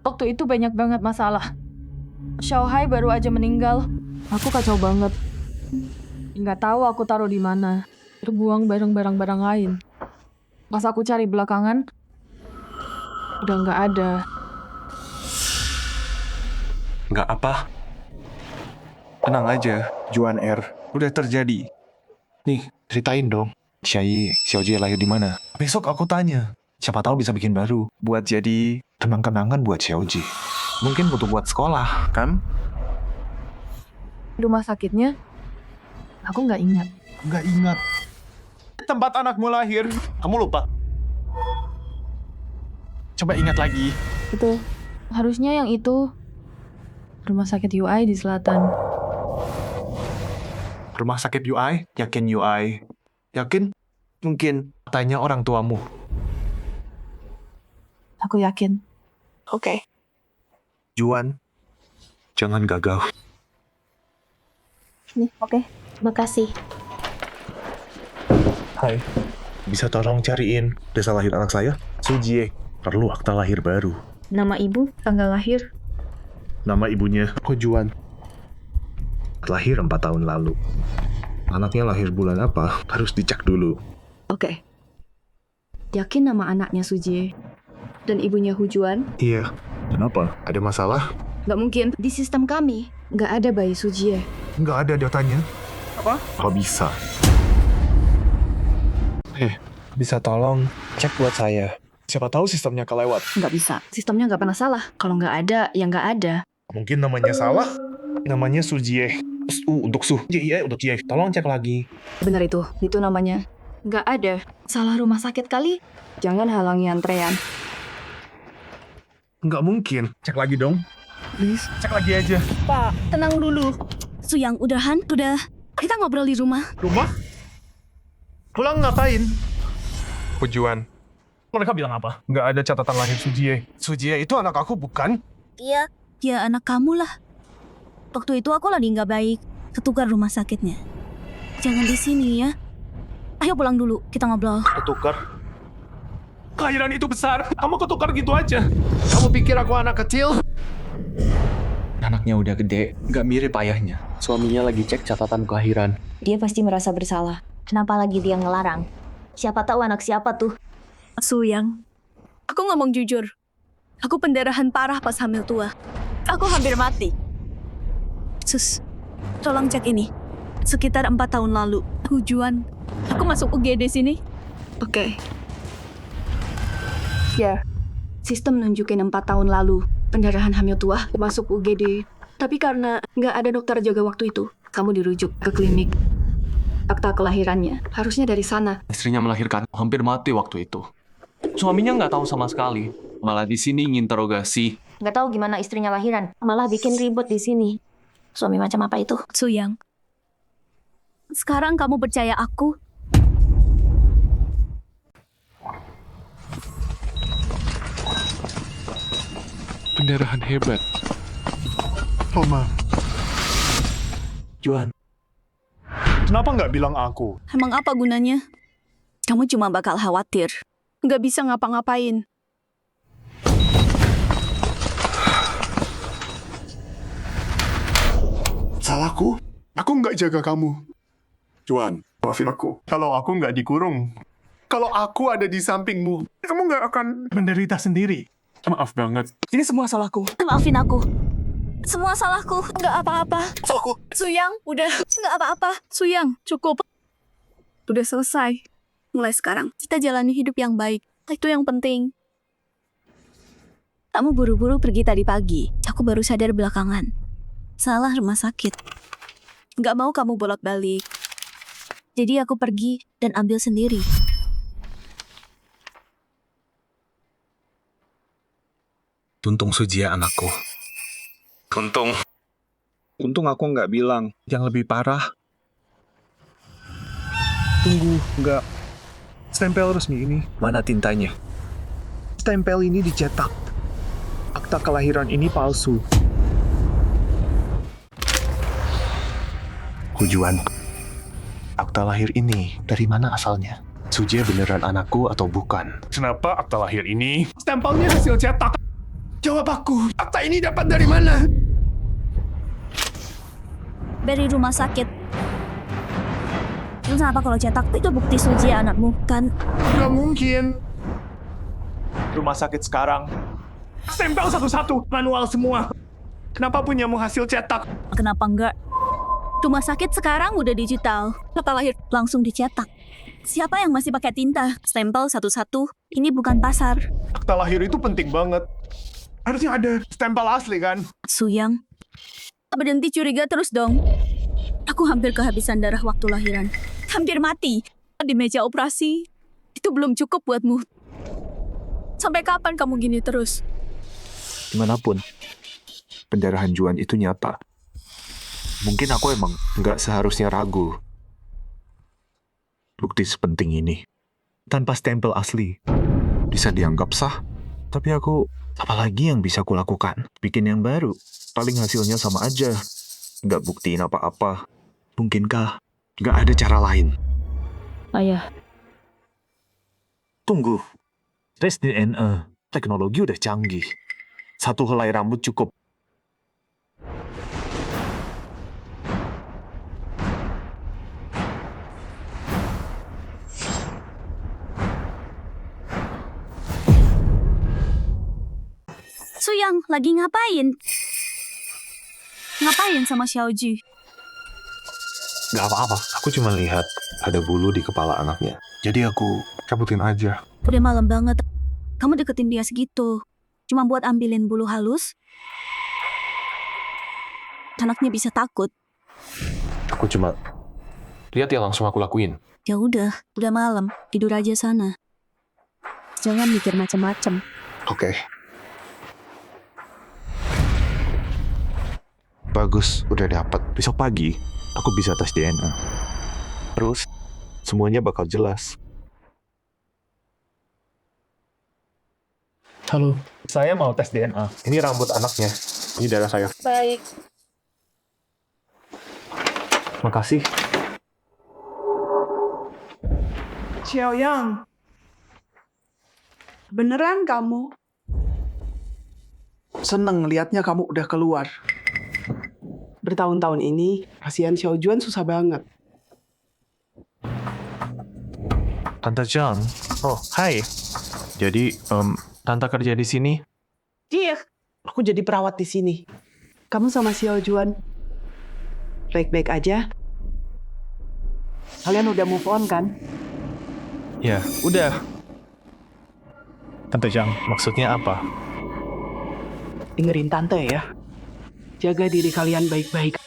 [SPEAKER 5] Waktu itu banyak banget masalah. Xiaohai baru aja meninggal. Aku kacau banget. Nggak tahu aku taruh di mana. Terbuang barang-barang lain. Pas aku cari belakangan, udah nggak ada.
[SPEAKER 2] Nggak apa. Tenang aja, Juan R. Udah terjadi. Nih, ceritain dong. Xiaojie lahir di mana? Besok aku tanya. Siapa tahu bisa bikin baru. Buat jadi kenang-kenangan buat Xiaojie. Mungkin butuh buat sekolah, kan?
[SPEAKER 5] Rumah sakitnya, aku nggak ingat.
[SPEAKER 2] Nggak ingat. Tempat anakmu lahir. Kamu lupa? Coba ingat lagi.
[SPEAKER 5] Itu, harusnya yang itu. Rumah sakit UI di selatan.
[SPEAKER 2] Rumah sakit UI? Yakin UI? Yakin? Mungkin. Tanya orang tuamu.
[SPEAKER 5] Aku yakin.
[SPEAKER 15] Oke.
[SPEAKER 2] Juan, jangan gagal.
[SPEAKER 8] Nih, oke. Makasih.
[SPEAKER 11] Hai. Bisa tolong cariin desa lahir anak saya? Sujie. Perlu akta lahir baru.
[SPEAKER 8] Nama ibu, tanggal lahir.
[SPEAKER 11] Nama ibunya Juan. Lahir 4 tahun lalu. Anaknya lahir bulan apa? Harus dicek dulu.
[SPEAKER 16] Oke. Yakin nama anaknya Sujie? Dan ibunya Hujuan?
[SPEAKER 11] Iya. Kenapa? Ada masalah?
[SPEAKER 16] Nggak mungkin. Di sistem kami, nggak ada bayi Sujie.
[SPEAKER 11] Nggak ada datanya.
[SPEAKER 15] Apa?
[SPEAKER 11] Kok bisa?
[SPEAKER 4] Bisa tolong cek buat saya. Siapa tahu sistemnya kelewat.
[SPEAKER 16] Nggak bisa. Sistemnya nggak pernah salah. Kalau nggak ada, ya nggak ada.
[SPEAKER 11] Mungkin namanya salah.
[SPEAKER 4] Namanya Sujie. Untuk Jie untuk Jie. Tolong cek lagi.
[SPEAKER 16] Benar itu namanya. Nggak ada. Salah rumah sakit kali? Jangan halangi antrean.
[SPEAKER 11] Nggak mungkin.
[SPEAKER 4] Cek lagi dong.
[SPEAKER 2] Please, cek lagi aja.
[SPEAKER 3] Pak, tenang dulu. Suyang, udahan? Udah. Kita ngobrol di rumah.
[SPEAKER 2] Rumah? Pulang ngapain?
[SPEAKER 4] Hujuan.
[SPEAKER 2] Mereka bilang apa?
[SPEAKER 4] Nggak ada catatan lahir Sujie.
[SPEAKER 2] Sujie itu anak aku, bukan?
[SPEAKER 3] Iya. Ya anak kamu lah. Waktu itu aku lagi nggak baik. Ketukar rumah sakitnya. Jangan di sini ya. Ayo pulang dulu, kita ngobrol.
[SPEAKER 2] Ketukar? Kelahiran itu besar. Kamu ketukar gitu aja. Kamu pikir aku anak kecil?
[SPEAKER 14] Anaknya udah gede, nggak mirip ayahnya. Suaminya lagi cek catatan kelahiran.
[SPEAKER 8] Dia pasti merasa bersalah. Kenapa lagi dia ngelarang? Siapa tahu anak siapa tuh?
[SPEAKER 3] Suyang, aku ngomong jujur. Aku pendarahan parah pas hamil tua. Aku hampir mati. Sus, tolong cek ini. Sekitar 4 tahun lalu, Hujuan. Aku masuk UGD sini.
[SPEAKER 16] Oke. Ya, sistem nunjukin 4 tahun lalu. Pendarahan hamil tua masuk UGD. Tapi karena nggak ada dokter jaga waktu itu, kamu dirujuk ke klinik. akta kelahirannya. Harusnya dari sana.
[SPEAKER 14] Istrinya melahirkan, hampir mati waktu itu. Suaminya nggak tahu sama sekali. Malah di sini nginterogasi.
[SPEAKER 8] Nggak tahu gimana istrinya lahiran. Malah bikin ribut di sini. Suami macam apa itu?
[SPEAKER 3] Suyang, sekarang kamu percaya aku?
[SPEAKER 4] Pendarahan hebat.
[SPEAKER 2] Oma,
[SPEAKER 4] Juan.
[SPEAKER 2] kenapa nggak bilang aku?
[SPEAKER 3] Emang apa gunanya? Kamu cuma bakal khawatir. Nggak bisa ngapa-ngapain.
[SPEAKER 2] Salahku? Aku nggak jaga kamu. Juan, maafin aku. Kalau aku nggak dikurung, kalau aku ada di sampingmu, kamu nggak akan menderita sendiri. Maaf banget. Ini semua salahku.
[SPEAKER 3] Maafin aku. Semua salahku. Nggak apa-apa.
[SPEAKER 2] Salahku.
[SPEAKER 3] Suyang, udah. Nggak apa-apa. Suyang, cukup. Udah selesai. Mulai sekarang, kita jalani hidup yang baik. Itu yang penting. Kamu buru-buru pergi tadi pagi. Aku baru sadar belakangan. Salah rumah sakit. Nggak mau kamu bolak-balik. Jadi aku pergi dan ambil sendiri.
[SPEAKER 17] Tuntung Sujia anakku. Untung aku nggak bilang yang lebih parah. Tunggu, nggak. Stempel resmi ini, mana tintanya? Stempel ini dicetak. Akta kelahiran ini palsu.
[SPEAKER 11] Juan, akta lahir ini dari mana asalnya? Sujia beneran anakku atau bukan?
[SPEAKER 2] Kenapa akta lahir ini? Stempelnya hasil cetak. Jawab aku, akta ini dapat dari mana?
[SPEAKER 3] Dari rumah sakit. Terus kenapa kalau cetak itu bukti Sujia anakmu, kan?
[SPEAKER 2] Gak mungkin.
[SPEAKER 4] Rumah sakit sekarang.
[SPEAKER 2] Stempel satu-satu, manual semua. Kenapa punyamu hasil cetak?
[SPEAKER 3] Kenapa enggak? Rumah sakit sekarang udah digital. Akta lahir langsung dicetak. Siapa yang masih pakai tinta? Stempel satu-satu. Ini bukan pasar.
[SPEAKER 2] Akta lahir itu penting banget. Harusnya ada stempel asli kan?
[SPEAKER 3] Suyang, berhenti curiga terus dong. Aku hampir kehabisan darah waktu lahiran. Hampir mati di meja operasi. Itu belum cukup buatmu. Sampai kapan kamu gini terus?
[SPEAKER 11] Dimanapun, pendarahan Juan itu nyata. Mungkin aku emang nggak seharusnya ragu. Bukti sepenting ini, tanpa stempel asli, bisa dianggap sah. Tapi aku, apalagi yang bisa kulakukan? Bikin yang baru, paling hasilnya sama aja. Nggak buktiin apa-apa. Mungkinkah nggak ada cara lain?
[SPEAKER 6] Ayah.
[SPEAKER 11] Tunggu. Tes DNA. Teknologi udah canggih. Satu helai rambut cukup.
[SPEAKER 3] Suyang, lagi ngapain? Ngapain sama Xiaoji?
[SPEAKER 11] Gak apa-apa. Aku cuma lihat ada bulu di kepala anaknya. Jadi aku cabutin aja.
[SPEAKER 3] Udah malam banget. Kamu deketin dia segitu. Cuma buat ambilin bulu halus? Anaknya bisa takut.
[SPEAKER 4] Aku cuma lihat ya langsung aku lakuin.
[SPEAKER 3] Ya udah malam. Tidur aja sana. Jangan mikir macam-macam.
[SPEAKER 11] Oke. Bagus, udah dapat. Besok pagi, aku bisa tes DNA. Terus, semuanya bakal jelas.
[SPEAKER 2] Halo, saya mau tes DNA.
[SPEAKER 4] Ini rambut anaknya. Ini darah saya.
[SPEAKER 8] Baik.
[SPEAKER 4] Makasih.
[SPEAKER 15] Xiaoyang, beneran kamu? Seneng liatnya kamu udah keluar. Bertahun-tahun ini, kasihan Xiao Juan susah banget.
[SPEAKER 4] Tante Zhang. Oh, hai. Jadi, Tante kerja di sini?
[SPEAKER 15] Iya, aku jadi perawat di sini. Kamu sama Xiao Juan baik-baik aja? Kalian udah move on kan?
[SPEAKER 4] Ya, udah. Tante Zhang, maksudnya apa?
[SPEAKER 15] Dengerin Tante ya. Jaga diri kalian baik-baik.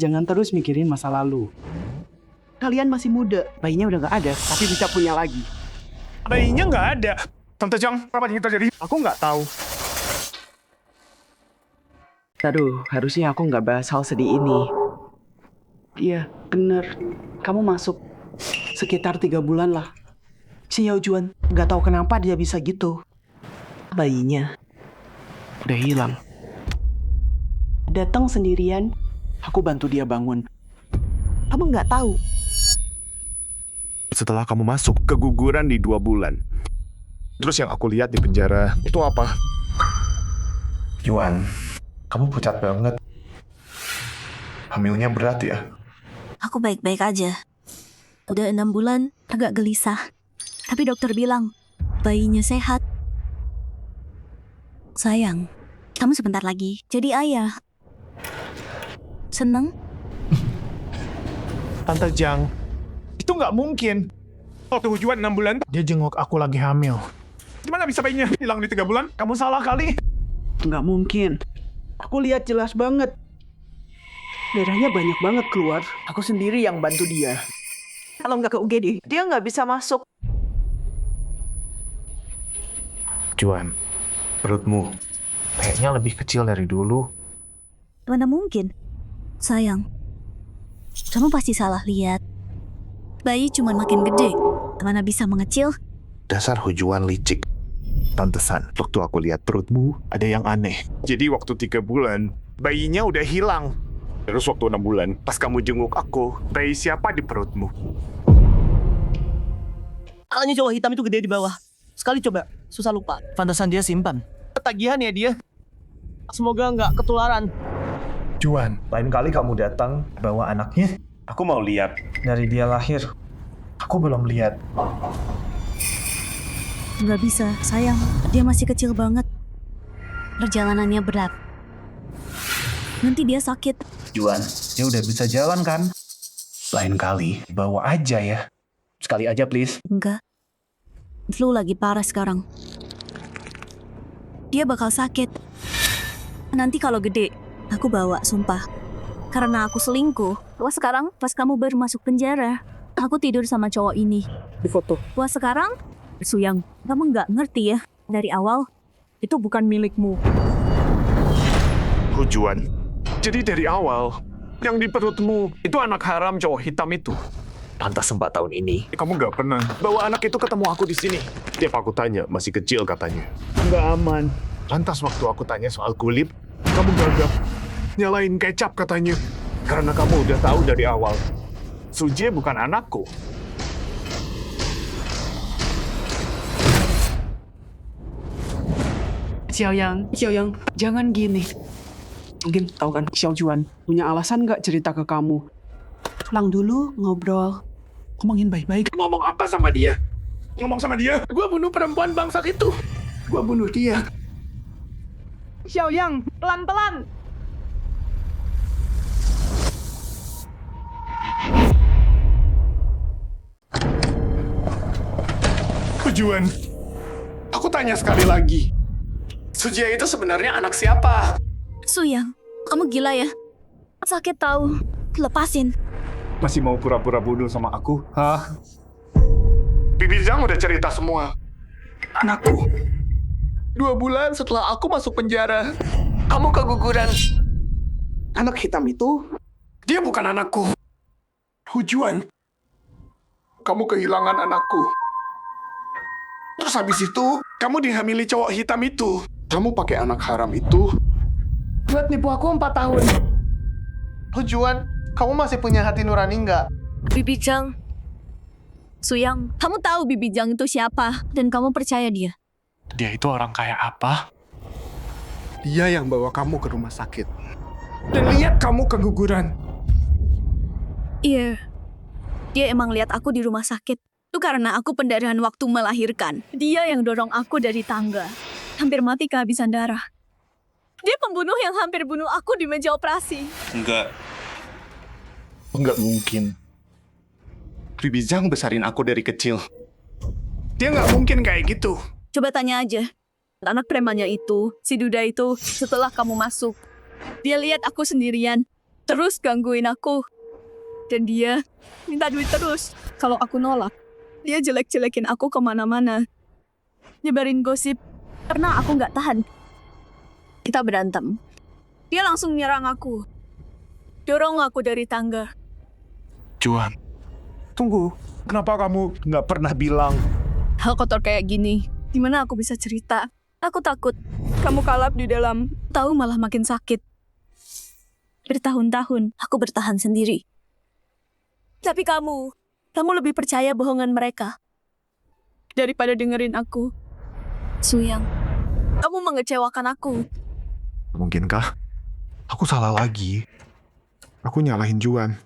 [SPEAKER 15] Jangan terus mikirin masa lalu. Kalian masih muda. Bayinya udah nggak ada, tapi bisa punya lagi.
[SPEAKER 2] Bayinya nggak ada. Tante Jang, apa yang terjadi? Aku nggak tahu.
[SPEAKER 15] Aduh, harusnya aku nggak bahas hal sedih ini. Iya, bener. Kamu masuk sekitar 3 bulan lah. Xiao Juan, nggak tahu kenapa dia bisa gitu. Bayinya udah hilang. Datang sendirian, aku bantu dia bangun. Kamu nggak tahu.
[SPEAKER 11] Setelah kamu masuk, keguguran di 2 bulan. Terus yang aku lihat di penjara, itu apa? Yuan, kamu pucat banget. Hamilnya berat ya?
[SPEAKER 3] Aku baik-baik aja. Udah 6 bulan, agak gelisah. Tapi dokter bilang, bayinya sehat. Sayang, kamu sebentar lagi jadi ayah. Seneng?
[SPEAKER 2] Tante Jang, itu nggak mungkin. Waktu Juan 6 bulan, dia jenguk aku lagi hamil. Gimana bisa bayinya hilang di 3 bulan? Kamu salah kali.
[SPEAKER 15] Nggak mungkin. Aku lihat jelas banget. Darahnya banyak banget keluar. Aku sendiri yang bantu dia. Kalau nggak ke UGD, dia nggak bisa masuk.
[SPEAKER 11] Juan, perutmu kayaknya lebih kecil dari dulu.
[SPEAKER 3] Mana mungkin? Sayang, kamu pasti salah lihat. Bayi cuma makin gede. Mana bisa mengecil?
[SPEAKER 11] Dasar Hujuan licik. Pantesan, waktu aku lihat perutmu, ada yang aneh.
[SPEAKER 2] Jadi waktu 3 bulan, bayinya udah hilang. Terus waktu 6 bulan, pas kamu jenguk aku, bayi siapa di perutmu?
[SPEAKER 9] Kalanya cowok hitam itu gede di bawah. Sekali coba, susah lupa.
[SPEAKER 12] Pantesan dia simpan.
[SPEAKER 9] Ketagihan ya dia. Semoga nggak ketularan.
[SPEAKER 17] Juan, lain kali kamu datang bawa anaknya.
[SPEAKER 2] Aku mau lihat.
[SPEAKER 17] Dari dia lahir, aku belum lihat.
[SPEAKER 3] Nggak bisa, sayang. Dia masih kecil banget. Perjalanannya berat. Nanti dia sakit.
[SPEAKER 17] Juan, dia udah bisa jalan kan? Lain kali, bawa aja ya. Sekali aja please.
[SPEAKER 3] Enggak. Flu lagi parah sekarang. Dia bakal sakit. Nanti kalau gede, aku bawa, sumpah. Karena aku selingkuh. Wah sekarang, pas kamu baru masuk penjara, aku tidur sama cowok ini.
[SPEAKER 15] Di foto.
[SPEAKER 3] Wah sekarang, Suyang, kamu nggak ngerti ya. Dari awal, itu bukan milikmu.
[SPEAKER 2] Juan, jadi dari awal, yang di perutmu itu anak haram cowok hitam itu. Pantas 4 tahun ini, kamu nggak pernah bawa anak itu ketemu aku di sini. Tiap aku tanya, masih kecil katanya. Nggak aman. Pantas waktu aku tanya soal kulit, kamu gagap. Nyalain kecap katanya. Karena kamu udah tahu dari awal, Sujie bukan anakku.
[SPEAKER 15] Xiaoyang, jangan gini. Mungkin tahu kan, Xiao Juan punya alasan nggak cerita ke kamu. Pulang dulu, ngobrol. Ngomongin baik-baik.
[SPEAKER 2] Ngomong apa sama dia? Ngomong sama dia? Gua bunuh perempuan bangsa itu. Gua bunuh dia.
[SPEAKER 15] Xiaoyang, pelan-pelan.
[SPEAKER 2] Juan, aku tanya sekali lagi. Sujie itu sebenarnya anak siapa?
[SPEAKER 3] Suyang, kamu gila ya? Sakit tahu. Lepasin.
[SPEAKER 2] Masih mau pura-pura bodoh sama aku? Hah? Bibi Zhang udah cerita semua. Anakku. 2 bulan setelah aku masuk penjara, kamu keguguran. Anak hitam itu, dia bukan anakku. Hujuan, kamu kehilangan anakku. Terus habis itu, kamu dihamili cowok hitam itu. Kamu pakai anak haram itu buat nipu aku 4 tahun.
[SPEAKER 9] Hujuan, kamu masih punya hati nurani nggak?
[SPEAKER 3] Bibi Zhang. Suyang, kamu tahu Bibi Zhang itu siapa dan kamu percaya dia.
[SPEAKER 2] Dia itu orang kayak apa? Dia yang bawa kamu ke rumah sakit. Dan lihat kamu keguguran.
[SPEAKER 3] Iya. Dia emang lihat aku di rumah sakit. Itu karena aku pendarahan waktu melahirkan. Dia yang dorong aku dari tangga. Hampir mati kehabisan darah. Dia pembunuh yang hampir bunuh aku di meja operasi.
[SPEAKER 2] Enggak mungkin. Bibi Zhang besarin aku dari kecil. Dia nggak mungkin kayak gitu.
[SPEAKER 3] Coba tanya aja. Anak premannya itu, si Duda itu, setelah kamu masuk. Dia lihat aku sendirian, terus gangguin aku. Dan dia minta duit terus. Kalau aku nolak, dia jelek-jelekin aku kemana-mana. Nyebarin gosip. Karena aku nggak tahan. Kita berantem. Dia langsung nyerang aku. Dorong aku dari tangga.
[SPEAKER 2] Juan, tunggu. Kenapa kamu nggak pernah bilang?
[SPEAKER 3] Hal kotor kayak gini, gimana aku bisa cerita? Aku takut. Kamu kalap di dalam. Tahu malah makin sakit. Bertahun-tahun, aku bertahan sendiri. Tapi kamu lebih percaya bohongan mereka. Daripada dengerin aku. Suyang, kamu mengecewakan aku.
[SPEAKER 11] Mungkinkah aku salah lagi? Aku nyalahin Juan.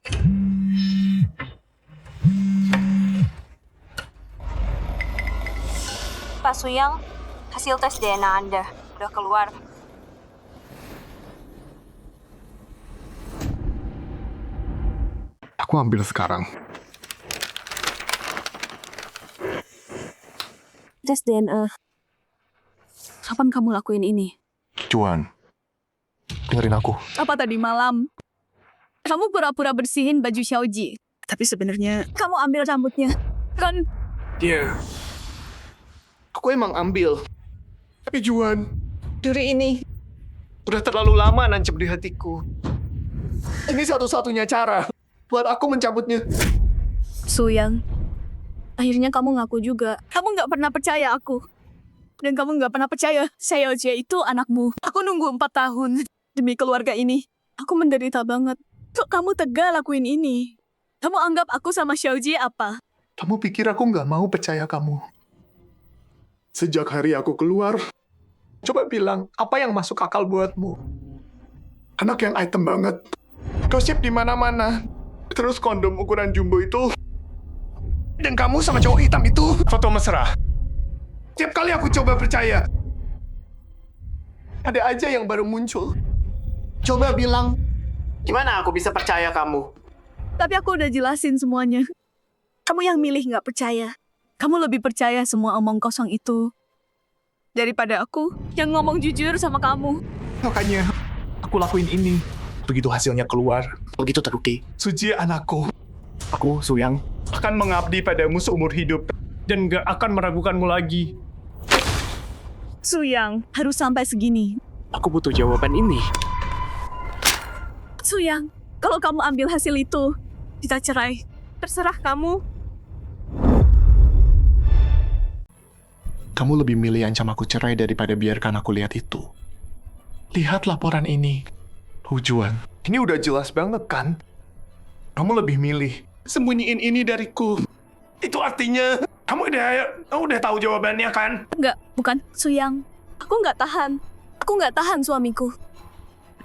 [SPEAKER 3] Pak Suyang, hasil tes DNA Anda udah keluar.
[SPEAKER 11] Aku ambil sekarang.
[SPEAKER 3] Tes DNA. Kapan kamu lakuin ini?
[SPEAKER 11] Juan, dengerin aku.
[SPEAKER 3] Apa tadi malam? Kamu pura-pura bersihin baju Xiaoji. Tapi sebenarnya kamu ambil rambutnya. Kan?
[SPEAKER 2] Dia. Aku emang ambil. Tapi Juan, duri ini udah terlalu lama nancep di hatiku. Ini satu-satunya cara buat aku mencabutnya.
[SPEAKER 3] Suyang, akhirnya kamu ngaku juga. Kamu nggak pernah percaya aku. Dan kamu nggak pernah percaya Xiaojie itu anakmu. Aku nunggu 4 tahun demi keluarga ini. Aku menderita banget. Kok kamu tega lakuin ini? Kamu anggap aku sama Xiaojie apa?
[SPEAKER 2] Kamu pikir aku nggak mau percaya kamu? Sejak hari aku keluar, coba bilang apa yang masuk akal buatmu. Anak yang item banget. Gosip di mana-mana. Terus kondom ukuran jumbo itu. Dan kamu sama cowok hitam itu foto mesra. Tiap kali aku coba percaya, ada aja yang baru muncul. Coba bilang, gimana aku bisa percaya kamu?
[SPEAKER 3] Tapi aku udah jelasin semuanya. Kamu yang milih nggak percaya. Kamu lebih percaya semua omong kosong itu daripada aku yang ngomong jujur sama kamu.
[SPEAKER 2] Makanya aku lakuin ini. Begitu hasilnya keluar, begitu terbukti. Suci anakku. Aku, Suyang, akan mengabdi padamu seumur hidup dan gak akan meragukanmu lagi.
[SPEAKER 3] Suyang, harus sampai segini.
[SPEAKER 2] Aku butuh jawaban ini.
[SPEAKER 3] Suyang, kalau kamu ambil hasil itu, kita cerai. Terserah kamu.
[SPEAKER 2] Kamu lebih milih ancam aku cerai daripada biarkan aku lihat itu. Lihat laporan ini. Juan, ini udah jelas banget kan? Kamu lebih milih sembunyiin ini dariku. Itu artinya kamu udah tahu jawabannya kan?
[SPEAKER 3] Enggak, bukan. Suyang, aku nggak tahan. Aku nggak tahan suamiku.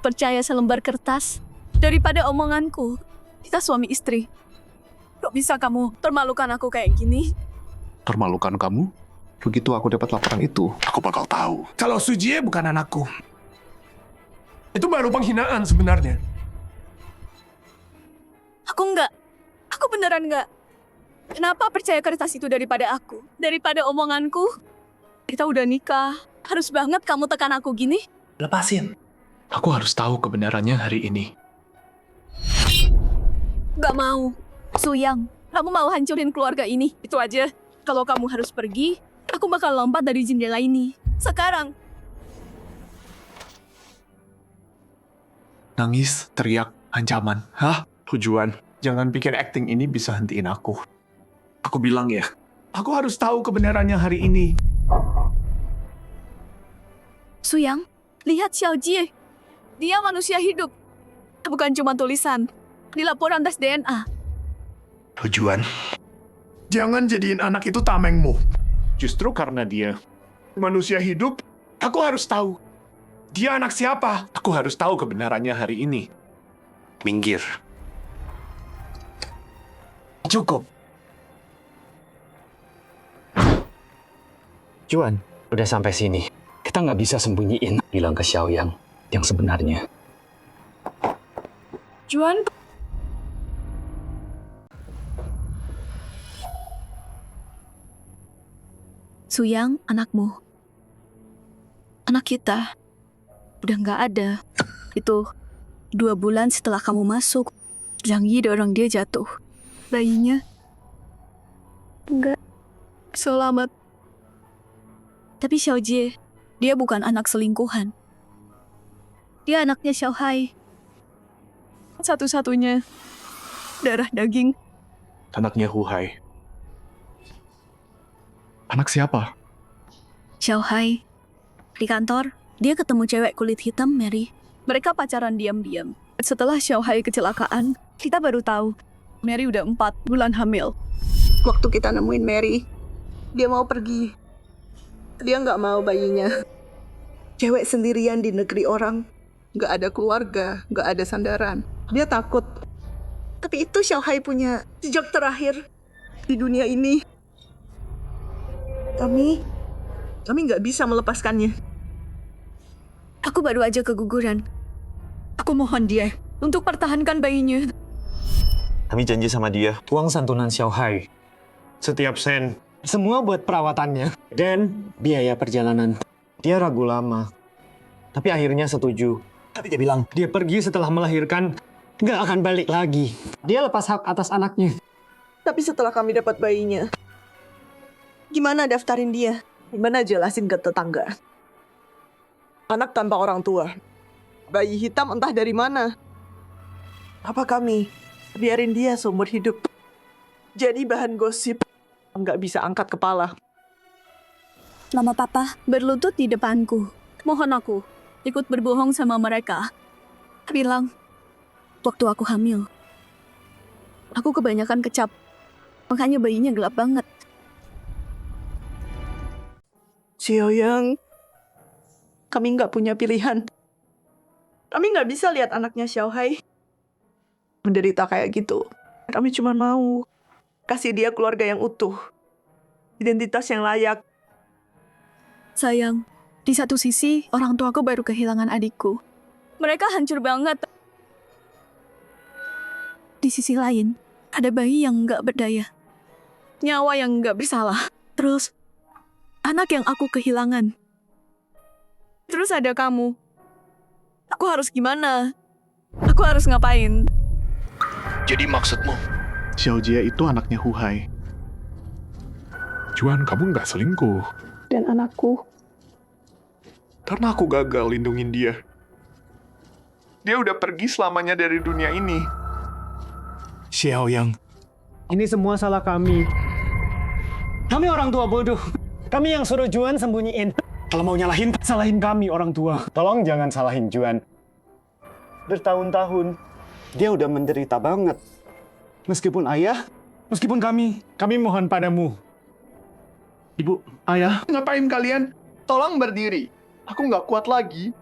[SPEAKER 3] Percaya selembar kertas daripada omonganku. Kita suami istri. Kok bisa kamu permalukan aku kayak gini?
[SPEAKER 2] Permalukan kamu? Begitu aku dapat laporan itu, aku bakal tahu. Kalau Sujie bukan anakku. Itu baru penghinaan sebenarnya.
[SPEAKER 3] Aku enggak. Aku beneran enggak. Kenapa percaya kertas itu daripada aku? Daripada omonganku? Kita udah nikah. Harus banget kamu tekan aku gini?
[SPEAKER 2] Lepasin. Aku harus tahu kebenarannya hari ini.
[SPEAKER 3] Gak mau. Suyang, kamu mau hancurin keluarga ini. Itu aja. Kalau kamu harus pergi, aku bakal lompat dari jendela ini. Sekarang.
[SPEAKER 2] Nangis, teriak, ancaman. Hah? Tujuan. Jangan pikir acting ini bisa hentiin aku. Aku bilang ya, aku harus tahu kebenarannya hari ini.
[SPEAKER 3] Suyang, lihat Xiaojie. Dia manusia hidup. Bukan cuma tulisan. Di laporan tes DNA.
[SPEAKER 2] Tujuan. Jangan jadiin anak itu tamengmu. Justru karena dia manusia hidup, aku harus tahu. Dia anak siapa? Aku harus tahu kebenarannya hari ini. Minggir. Cukup.
[SPEAKER 12] Juan, udah sampai sini. Kita nggak bisa sembunyiin bilang ke Xiaoyang yang sebenarnya.
[SPEAKER 5] Juan,
[SPEAKER 3] Suyang, anakmu. Anak kita. Udah nggak ada. Itu 2 bulan setelah kamu masuk. Zhang Yi dorong dia jatuh. Bayinya
[SPEAKER 8] Enggak.
[SPEAKER 3] selamat. Tapi Xiao Jie, dia bukan anak selingkuhan. Dia anaknya Xiao Hai. Satu-satunya darah daging.
[SPEAKER 11] Anaknya Hu Hai. Anak siapa?
[SPEAKER 3] Xiao Hai. Di kantor, dia ketemu cewek kulit hitam, Mary. Mereka pacaran diam-diam. Setelah Xiao Hai kecelakaan, kita baru tahu Mary udah 4 bulan hamil.
[SPEAKER 15] Waktu kita nemuin Mary, dia mau pergi. Dia nggak mau bayinya. Cewek sendirian di negeri orang. Nggak ada keluarga, nggak ada sandaran. Dia takut. Tapi itu Xiao Hai punya jejak terakhir di dunia ini. Kami nggak bisa melepaskannya.
[SPEAKER 3] Aku baru aja keguguran. Aku mohon dia untuk pertahankan bayinya.
[SPEAKER 18] Kami janji sama dia.
[SPEAKER 9] Uang santunan Xiao Hai. Setiap sen. Semua buat perawatannya. Dan biaya perjalanan. Dia ragu lama. Tapi akhirnya setuju. Tapi dia bilang, dia pergi setelah melahirkan, nggak akan balik lagi. Dia lepas hak atas anaknya.
[SPEAKER 15] Tapi setelah kami dapat bayinya, gimana daftarin dia? Gimana jelasin ke tetangga? Anak tanpa orang tua. Bayi hitam entah dari mana. Apa kami biarin dia seumur hidup jadi bahan gosip? Nggak bisa angkat kepala.
[SPEAKER 3] Mama Papa berlutut di depanku. Mohon aku ikut berbohong sama mereka. Bilang, waktu aku hamil, aku kebanyakan kecap. Makanya bayinya gelap banget.
[SPEAKER 15] Xiaoyang, kami nggak punya pilihan. Kami nggak bisa lihat anaknya Xiao Hai menderita kayak gitu. Kami cuma mau kasih dia keluarga yang utuh, identitas yang layak.
[SPEAKER 3] Sayang, di satu sisi orang tuaku baru kehilangan adikku. Mereka hancur banget. Di sisi lain, ada bayi yang nggak berdaya. Nyawa yang nggak bersalah. Terus, anak yang aku kehilangan. Terus ada kamu. Aku harus gimana? Aku harus ngapain?
[SPEAKER 11] Jadi maksudmu, Xiao Jie itu anaknya Hu Hai.
[SPEAKER 2] Juan, kamu nggak selingkuh.
[SPEAKER 15] Dan anakku.
[SPEAKER 2] Karena aku gagal lindungin dia. Dia udah pergi selamanya dari dunia ini.
[SPEAKER 9] Xiaoyang, ini semua salah kami. Kami orang tua bodoh. Kami yang suruh Juan sembunyiin. Kalau mau nyalahin, salahin kami orang tua. Tolong jangan salahin Juan. Bertahun-tahun, dia udah menderita banget. Meskipun ayah, meskipun kami mohon padamu.
[SPEAKER 2] Ibu, ayah, ngapain kalian? Tolong berdiri. Aku nggak kuat lagi.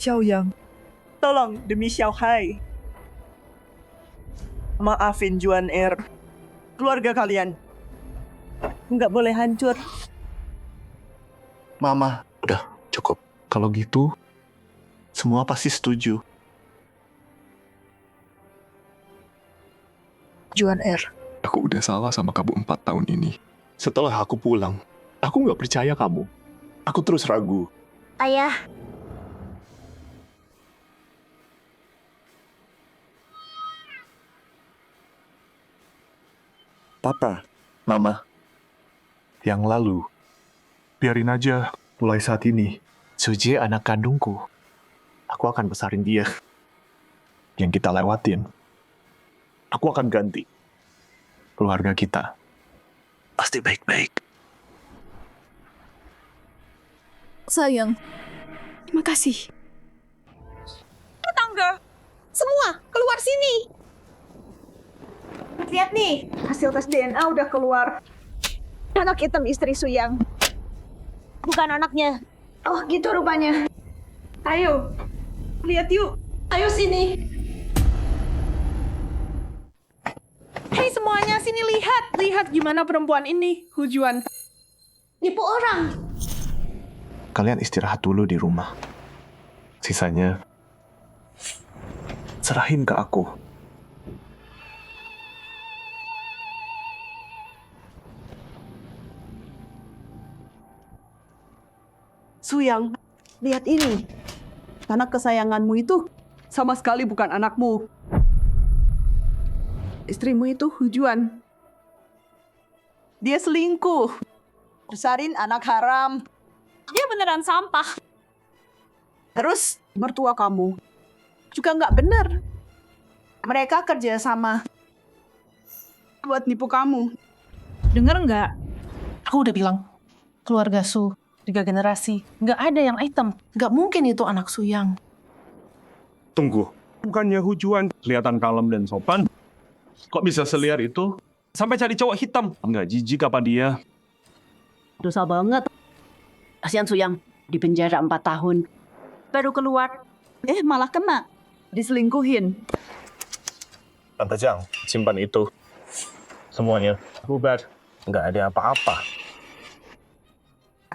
[SPEAKER 15] Xiaoyang, tolong demi Xiao Hai. Maafin Juan Er. Keluarga kalian nggak boleh hancur.
[SPEAKER 11] Mama, udah cukup. Kalau gitu, semua pasti setuju.
[SPEAKER 15] Juan Er.
[SPEAKER 2] Aku udah salah sama kamu 4 tahun ini. Setelah aku pulang, aku nggak percaya kamu. Aku terus ragu.
[SPEAKER 8] Ayah,
[SPEAKER 11] Papa, Mama, yang lalu, biarin aja. Mulai saat ini, Xiao Jie anak kandungku. Aku akan besarin dia. Yang kita lewatin, aku akan ganti. Keluarga kita pasti baik-baik.
[SPEAKER 3] Sayang, terima kasih.
[SPEAKER 15] Tetangga, semua keluar sini. Lihat nih, hasil tes DNA udah keluar. Anak hitam istri Suyang.
[SPEAKER 8] bukan anaknya.
[SPEAKER 15] Oh gitu rupanya. Ayo, lihat yuk. Ayo sini. Hei semuanya, sini lihat. Lihat gimana perempuan ini, Hu Juan.
[SPEAKER 8] Nipu orang.
[SPEAKER 11] Kalian istirahat dulu di rumah. Sisanya, serahin ke aku.
[SPEAKER 15] Suyang, lihat ini. Anak kesayanganmu itu sama sekali bukan anakmu. Istrimu itu Hujuan. Dia selingkuh. Besarin anak haram.
[SPEAKER 6] Dia beneran sampah.
[SPEAKER 15] Terus mertua kamu juga nggak bener. Mereka kerja sama buat nipu kamu.
[SPEAKER 9] Dengar nggak? Aku udah bilang, keluarga Su, 3 generasi, nggak ada yang item. Nggak mungkin itu anak Su Yang.
[SPEAKER 10] Tunggu, bukannya Hujuan kelihatan kalem dan sopan? Kok bisa seliar itu? Sampai cari cowok hitam. Nggak jijik apa dia?
[SPEAKER 6] Dosa banget. Kasihan Suyang, di penjara 4 tahun. Baru keluar, malah kena.
[SPEAKER 15] Diselingkuhin.
[SPEAKER 1] Tante Jang, simpan itu. Semuanya bubar. Nggak ada apa-apa.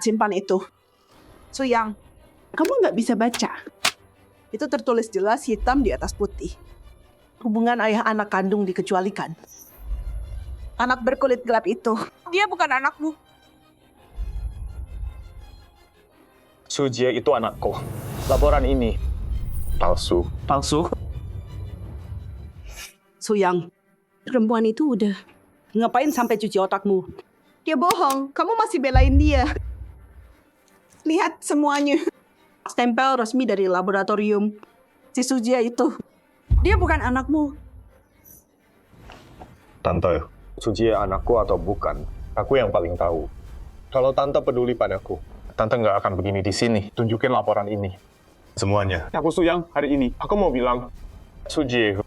[SPEAKER 15] Simpan itu. Suyang, kamu nggak bisa baca. Itu tertulis jelas hitam di atas putih. Hubungan ayah anak kandung dikecualikan. Anak berkulit gelap itu, dia bukan anakmu.
[SPEAKER 1] Sujie itu anakku. Laporan ini palsu.
[SPEAKER 10] Palsu?
[SPEAKER 15] Suyang, perempuan itu udah. Ngapain sampai cuci otakmu? Dia bohong, kamu masih belain dia. Lihat semuanya. Stempel resmi dari laboratorium. Si Sujia itu. Dia bukan anakmu.
[SPEAKER 1] Tante, Sujie anakku atau bukan, aku yang paling tahu. Kalau Tante peduli padaku, Tante nggak akan begini di sini. Tunjukin laporan ini. Semuanya. Aku Suyang, hari ini aku mau bilang, Sujie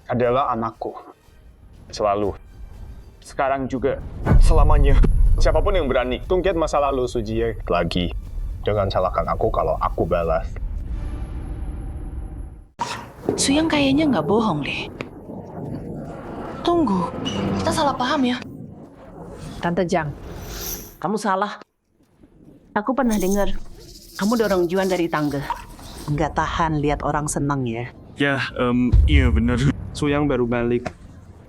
[SPEAKER 1] adalah anakku. Selalu. Sekarang juga. Selamanya. Siapapun yang berani tungkit masa lalu Sujie lagi. Jangan salahkan aku kalau aku balas.
[SPEAKER 9] Suyang kayaknya nggak bohong deh. Tunggu, kita salah paham ya.
[SPEAKER 6] Tante Jang, kamu salah. Aku pernah dengar kamu dorong Juan dari tangga.
[SPEAKER 15] Nggak tahan lihat orang senang ya.
[SPEAKER 10] Ya, iya bener. Suyang baru balik.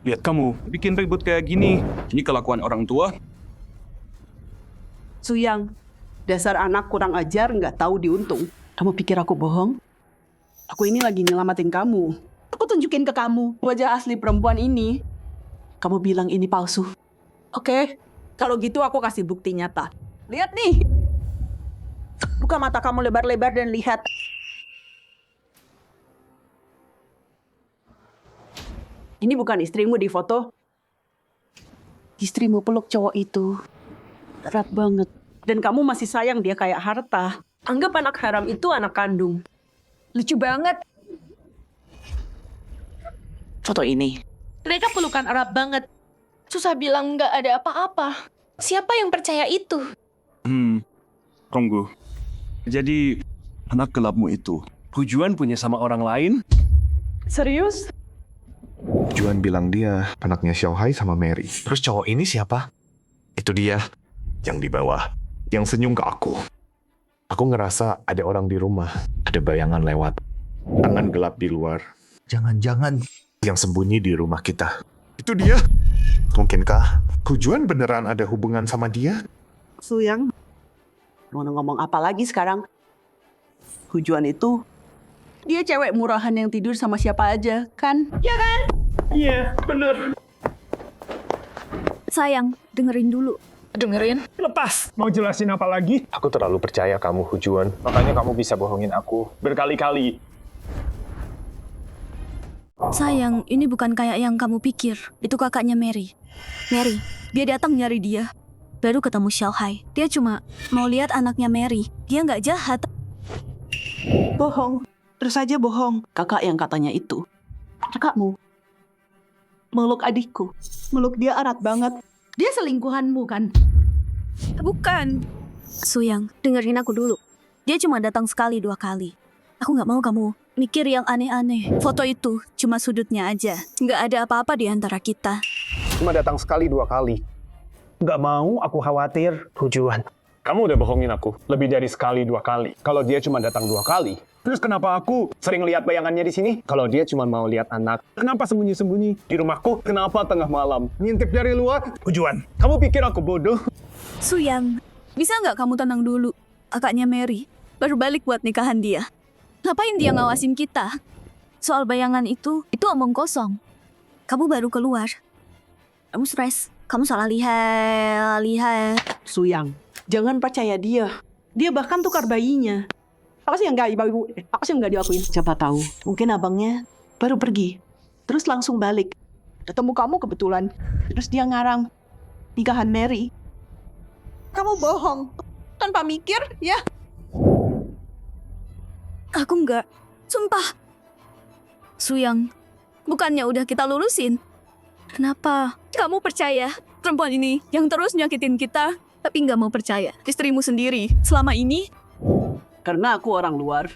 [SPEAKER 10] Lihat kamu, bikin ribut kayak gini. Ini kelakuan orang tua.
[SPEAKER 15] Suyang, dasar anak kurang ajar nggak tahu diuntung. Kamu pikir aku bohong? Aku ini lagi nyelamatin kamu. Aku tunjukin ke kamu wajah asli perempuan ini. Kamu bilang ini palsu. Oke, kalau gitu aku kasih bukti nyata. Lihat nih. Buka mata kamu lebar-lebar dan lihat. Ini bukan istrimu di foto. Istrimu peluk cowok itu. Erat banget. Dan kamu masih sayang dia kayak harta. Anggap anak haram itu anak kandung.
[SPEAKER 5] Lucu banget.
[SPEAKER 9] Foto ini. Mereka pelukan erat banget. Susah bilang nggak ada apa-apa. Siapa yang percaya itu?
[SPEAKER 10] Tunggu. Jadi, anak gelapmu itu, Hujuan punya sama orang lain?
[SPEAKER 15] Serius?
[SPEAKER 11] Juan bilang dia anaknya Xiaohai sama Mary. Terus cowok ini siapa? Itu dia, yang di bawah, yang senyum ke aku. Aku ngerasa ada orang di rumah, ada bayangan lewat. Tangan gelap di luar.
[SPEAKER 7] Jangan-jangan
[SPEAKER 11] yang sembunyi di rumah kita. Itu dia. Mungkinkah Hujuan beneran ada hubungan sama dia?
[SPEAKER 15] Suyang, mau ngomong apa lagi sekarang? Hujuan itu, dia cewek murahan yang tidur sama siapa aja, kan? Ya kan?
[SPEAKER 10] Iya, bener.
[SPEAKER 3] Sayang, dengerin dulu.
[SPEAKER 9] Dengerin?
[SPEAKER 10] Lepas. Mau jelasin apa lagi?
[SPEAKER 1] Aku terlalu percaya kamu, Hujuan. Makanya kamu bisa bohongin aku berkali-kali.
[SPEAKER 3] Sayang, ini bukan kayak yang kamu pikir. Itu kakaknya Mary. Mary, dia datang nyari dia. Baru ketemu Xiaohai. Dia cuma mau lihat anaknya Mary. Dia nggak jahat.
[SPEAKER 15] Bohong. Terus aja bohong. Kakak yang katanya itu. Kakakmu. Meluk adikku. Meluk dia erat banget. Dia selingkuhanmu kan?
[SPEAKER 3] Bukan. Suyang, dengerin aku dulu. Dia cuma datang sekali 2 kali. Aku nggak mau kamu mikir yang aneh-aneh. Foto itu cuma sudutnya aja. Nggak ada apa-apa di antara kita.
[SPEAKER 1] Cuma datang sekali 2 kali. Nggak mau, aku khawatir. Hujuan. Kamu udah bohongin aku lebih dari sekali 2 kali. Kalau dia cuma datang 2 kali. Terus kenapa aku sering lihat bayangannya di sini? Kalau dia cuma mau lihat anak. Kenapa sembunyi-sembunyi di rumahku? Kenapa tengah malam? Ngintip dari luar? Hujuan, kamu pikir aku bodoh?
[SPEAKER 3] Suyang, bisa nggak kamu tenang dulu? Kakaknya Mary baru balik buat nikahan dia. Ngapain dia ngawasin kita? Soal bayangan itu omong kosong. kamu baru keluar. Kamu stres. Kamu salah lihat.
[SPEAKER 6] Suyang, jangan percaya dia. Dia bahkan tukar bayinya. Apa sih yang nggak diakuin? Siapa tahu, mungkin abangnya baru pergi, terus langsung balik. Ketemu kamu kebetulan, terus dia ngarang nikahan Mary. Kamu bohong, tanpa mikir, ya?
[SPEAKER 3] Aku enggak. Sumpah. Suyang, bukannya udah kita lulusin? Kenapa kamu percaya perempuan ini yang terus nyakitin kita, tapi nggak mau percaya istrimu sendiri selama ini?
[SPEAKER 6] Karena aku orang luar,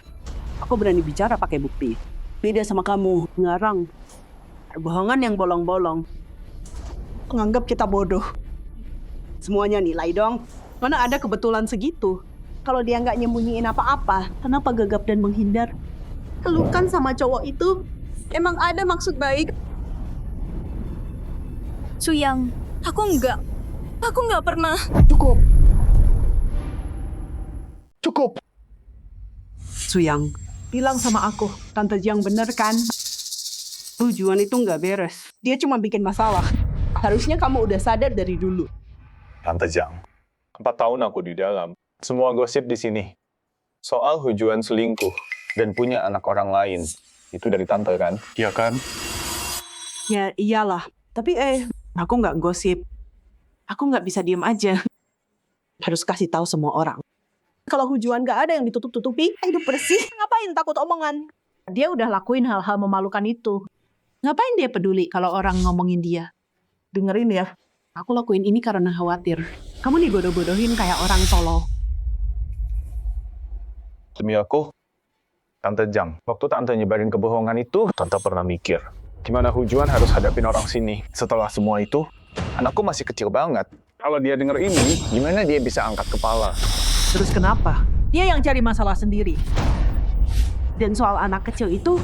[SPEAKER 6] aku berani bicara pakai bukti. Beda sama kamu, ngarang. Bohongan yang bolong-bolong. Menganggap kita bodoh. Semuanya nilai dong. Mana ada kebetulan segitu? Kalau dia nggak nyembunyiin apa-apa, kenapa gagap dan menghindar? Pelukan sama cowok itu emang ada maksud baik.
[SPEAKER 3] Suyang, aku enggak pernah.
[SPEAKER 6] Cukup. Suyang, bilang sama aku, Tante Jiang bener kan? Tujuan itu nggak beres. Dia cuma bikin masalah. Harusnya kamu udah sadar dari dulu.
[SPEAKER 1] Tante Jiang, 4 tahun aku di dalam. Semua gosip di sini. Soal Hujuan selingkuh dan punya anak orang lain. Itu dari Tante kan? Iya kan?
[SPEAKER 6] Ya iyalah. Tapi aku nggak gosip. Aku nggak bisa diem aja. Harus kasih tahu semua orang. Kalau Hujuan nggak ada yang ditutup-tutupi, hidup bersih. Ngapain takut omongan? Dia udah lakuin hal-hal memalukan itu. Ngapain dia peduli kalau orang ngomongin dia? Dengerin ya, aku lakuin ini karena khawatir. Kamu dibodoh-bodohin kayak orang tolol.
[SPEAKER 1] Demi aku, Tante Jiang, waktu Tante nyebarin kebohongan itu, Tante pernah mikir, gimana Hujuan harus hadapin orang sini. Setelah semua itu, anakku masih kecil banget. Kalau dia denger ini, gimana dia bisa angkat kepala?
[SPEAKER 6] Terus kenapa? Dia yang cari masalah sendiri. Dan soal anak kecil itu,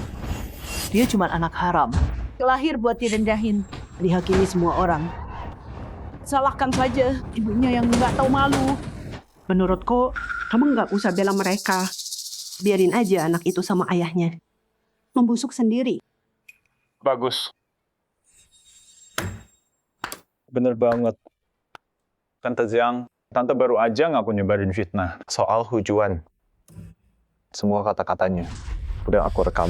[SPEAKER 6] dia cuma anak haram. Lahir buat direndahin, dihakimi semua orang. Salahkan saja ibunya yang nggak tahu malu. Menurutku, kamu nggak usah bela mereka. Biarin aja anak itu sama ayahnya. Membusuk sendiri.
[SPEAKER 1] Bagus. Bener banget. Tante Jiang, Tante baru aja ngaku nyebarin fitnah soal Hujuan. Semua kata-katanya udah aku rekam.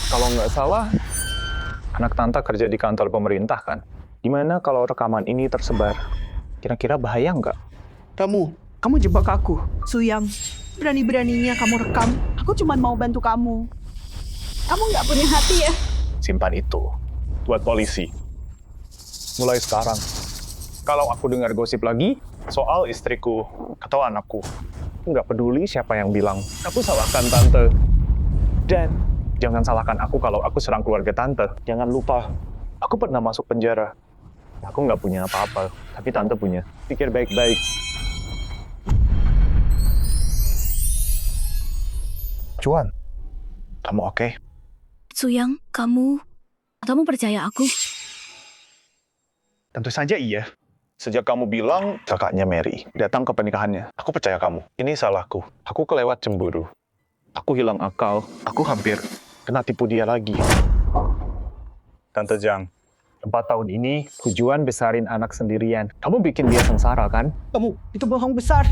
[SPEAKER 1] Kalau nggak salah, anak Tante kerja di kantor pemerintah kan? Gimana kalau rekaman ini tersebar? Kira-kira bahaya nggak?
[SPEAKER 6] Kamu jebak aku. Suyang, berani-beraninya kamu rekam. Aku cuma mau bantu kamu. Kamu nggak punya hati ya?
[SPEAKER 1] Simpan itu buat polisi. Mulai sekarang, kalau aku dengar gosip lagi soal istriku atau anakku, nggak peduli siapa yang bilang, aku salahkan Tante. Dan jangan salahkan aku kalau aku serang keluarga Tante. Jangan lupa, aku pernah masuk penjara. Aku nggak punya apa-apa, tapi Tante punya. Pikir baik-baik. Juan, kamu oke?
[SPEAKER 3] Suyang, kamu percaya aku?
[SPEAKER 1] Tentu saja iya. Sejak kamu bilang kakaknya Mary datang ke pernikahannya, aku percaya kamu. Ini salahku. Aku kelewat cemburu. Aku hilang akal. Aku hampir kena tipu dia lagi. Tante Jiang, 4 tahun ini Hujuan besarin anak sendirian. Kamu bikin dia sengsara kan?
[SPEAKER 6] Kamu itu bohong besar.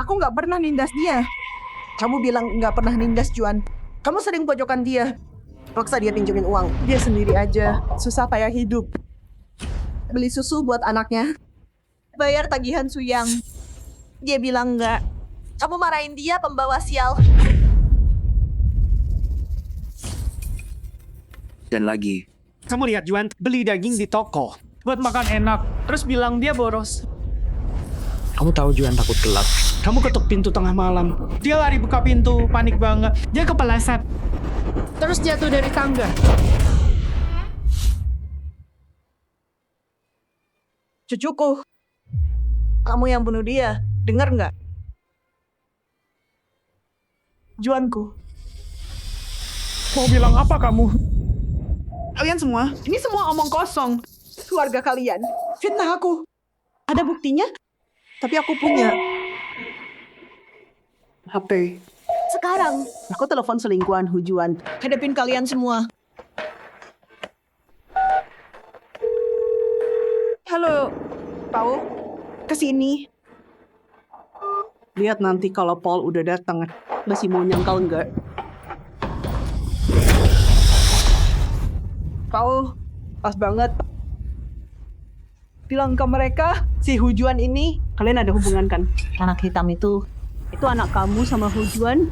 [SPEAKER 6] Aku nggak pernah nindas dia. Kamu bilang nggak pernah nindas Juan. Kamu sering pojokan dia. Paksa dia pinjemin uang. Dia sendiri aja. Susah payah hidup. Beli susu buat anaknya. Bayar tagihan Suyang. Dia bilang nggak. Kamu marahin dia, pembawa sial.
[SPEAKER 10] Dan lagi, kamu lihat Juan beli daging di toko
[SPEAKER 9] Buat makan enak. Terus bilang dia boros.
[SPEAKER 10] Kamu tahu Juan takut gelap.
[SPEAKER 9] Kamu ketuk pintu tengah malam. Dia lari buka pintu, panik banget. Dia kepeleset. Terus jatuh dari tangga.
[SPEAKER 6] Cucuku. Kamu yang bunuh dia. Dengar nggak? Juanku.
[SPEAKER 9] Mau bilang apa kamu?
[SPEAKER 6] Kalian semua, ini semua omong kosong. Keluarga kalian. Fitnah aku. Ada buktinya? Tapi aku punya HP. Sekarang, aku telepon selingkuhan Hujuan. Hadapin kalian semua. Halo, Paul. Kesini. Lihat nanti kalau Paul udah datang. Masih mau nyangkal nggak? Paul, pas banget. Bilang ke mereka, si Hujuan ini, kalian ada hubungan kan? Anak hitam itu anak kamu sama Hujuan.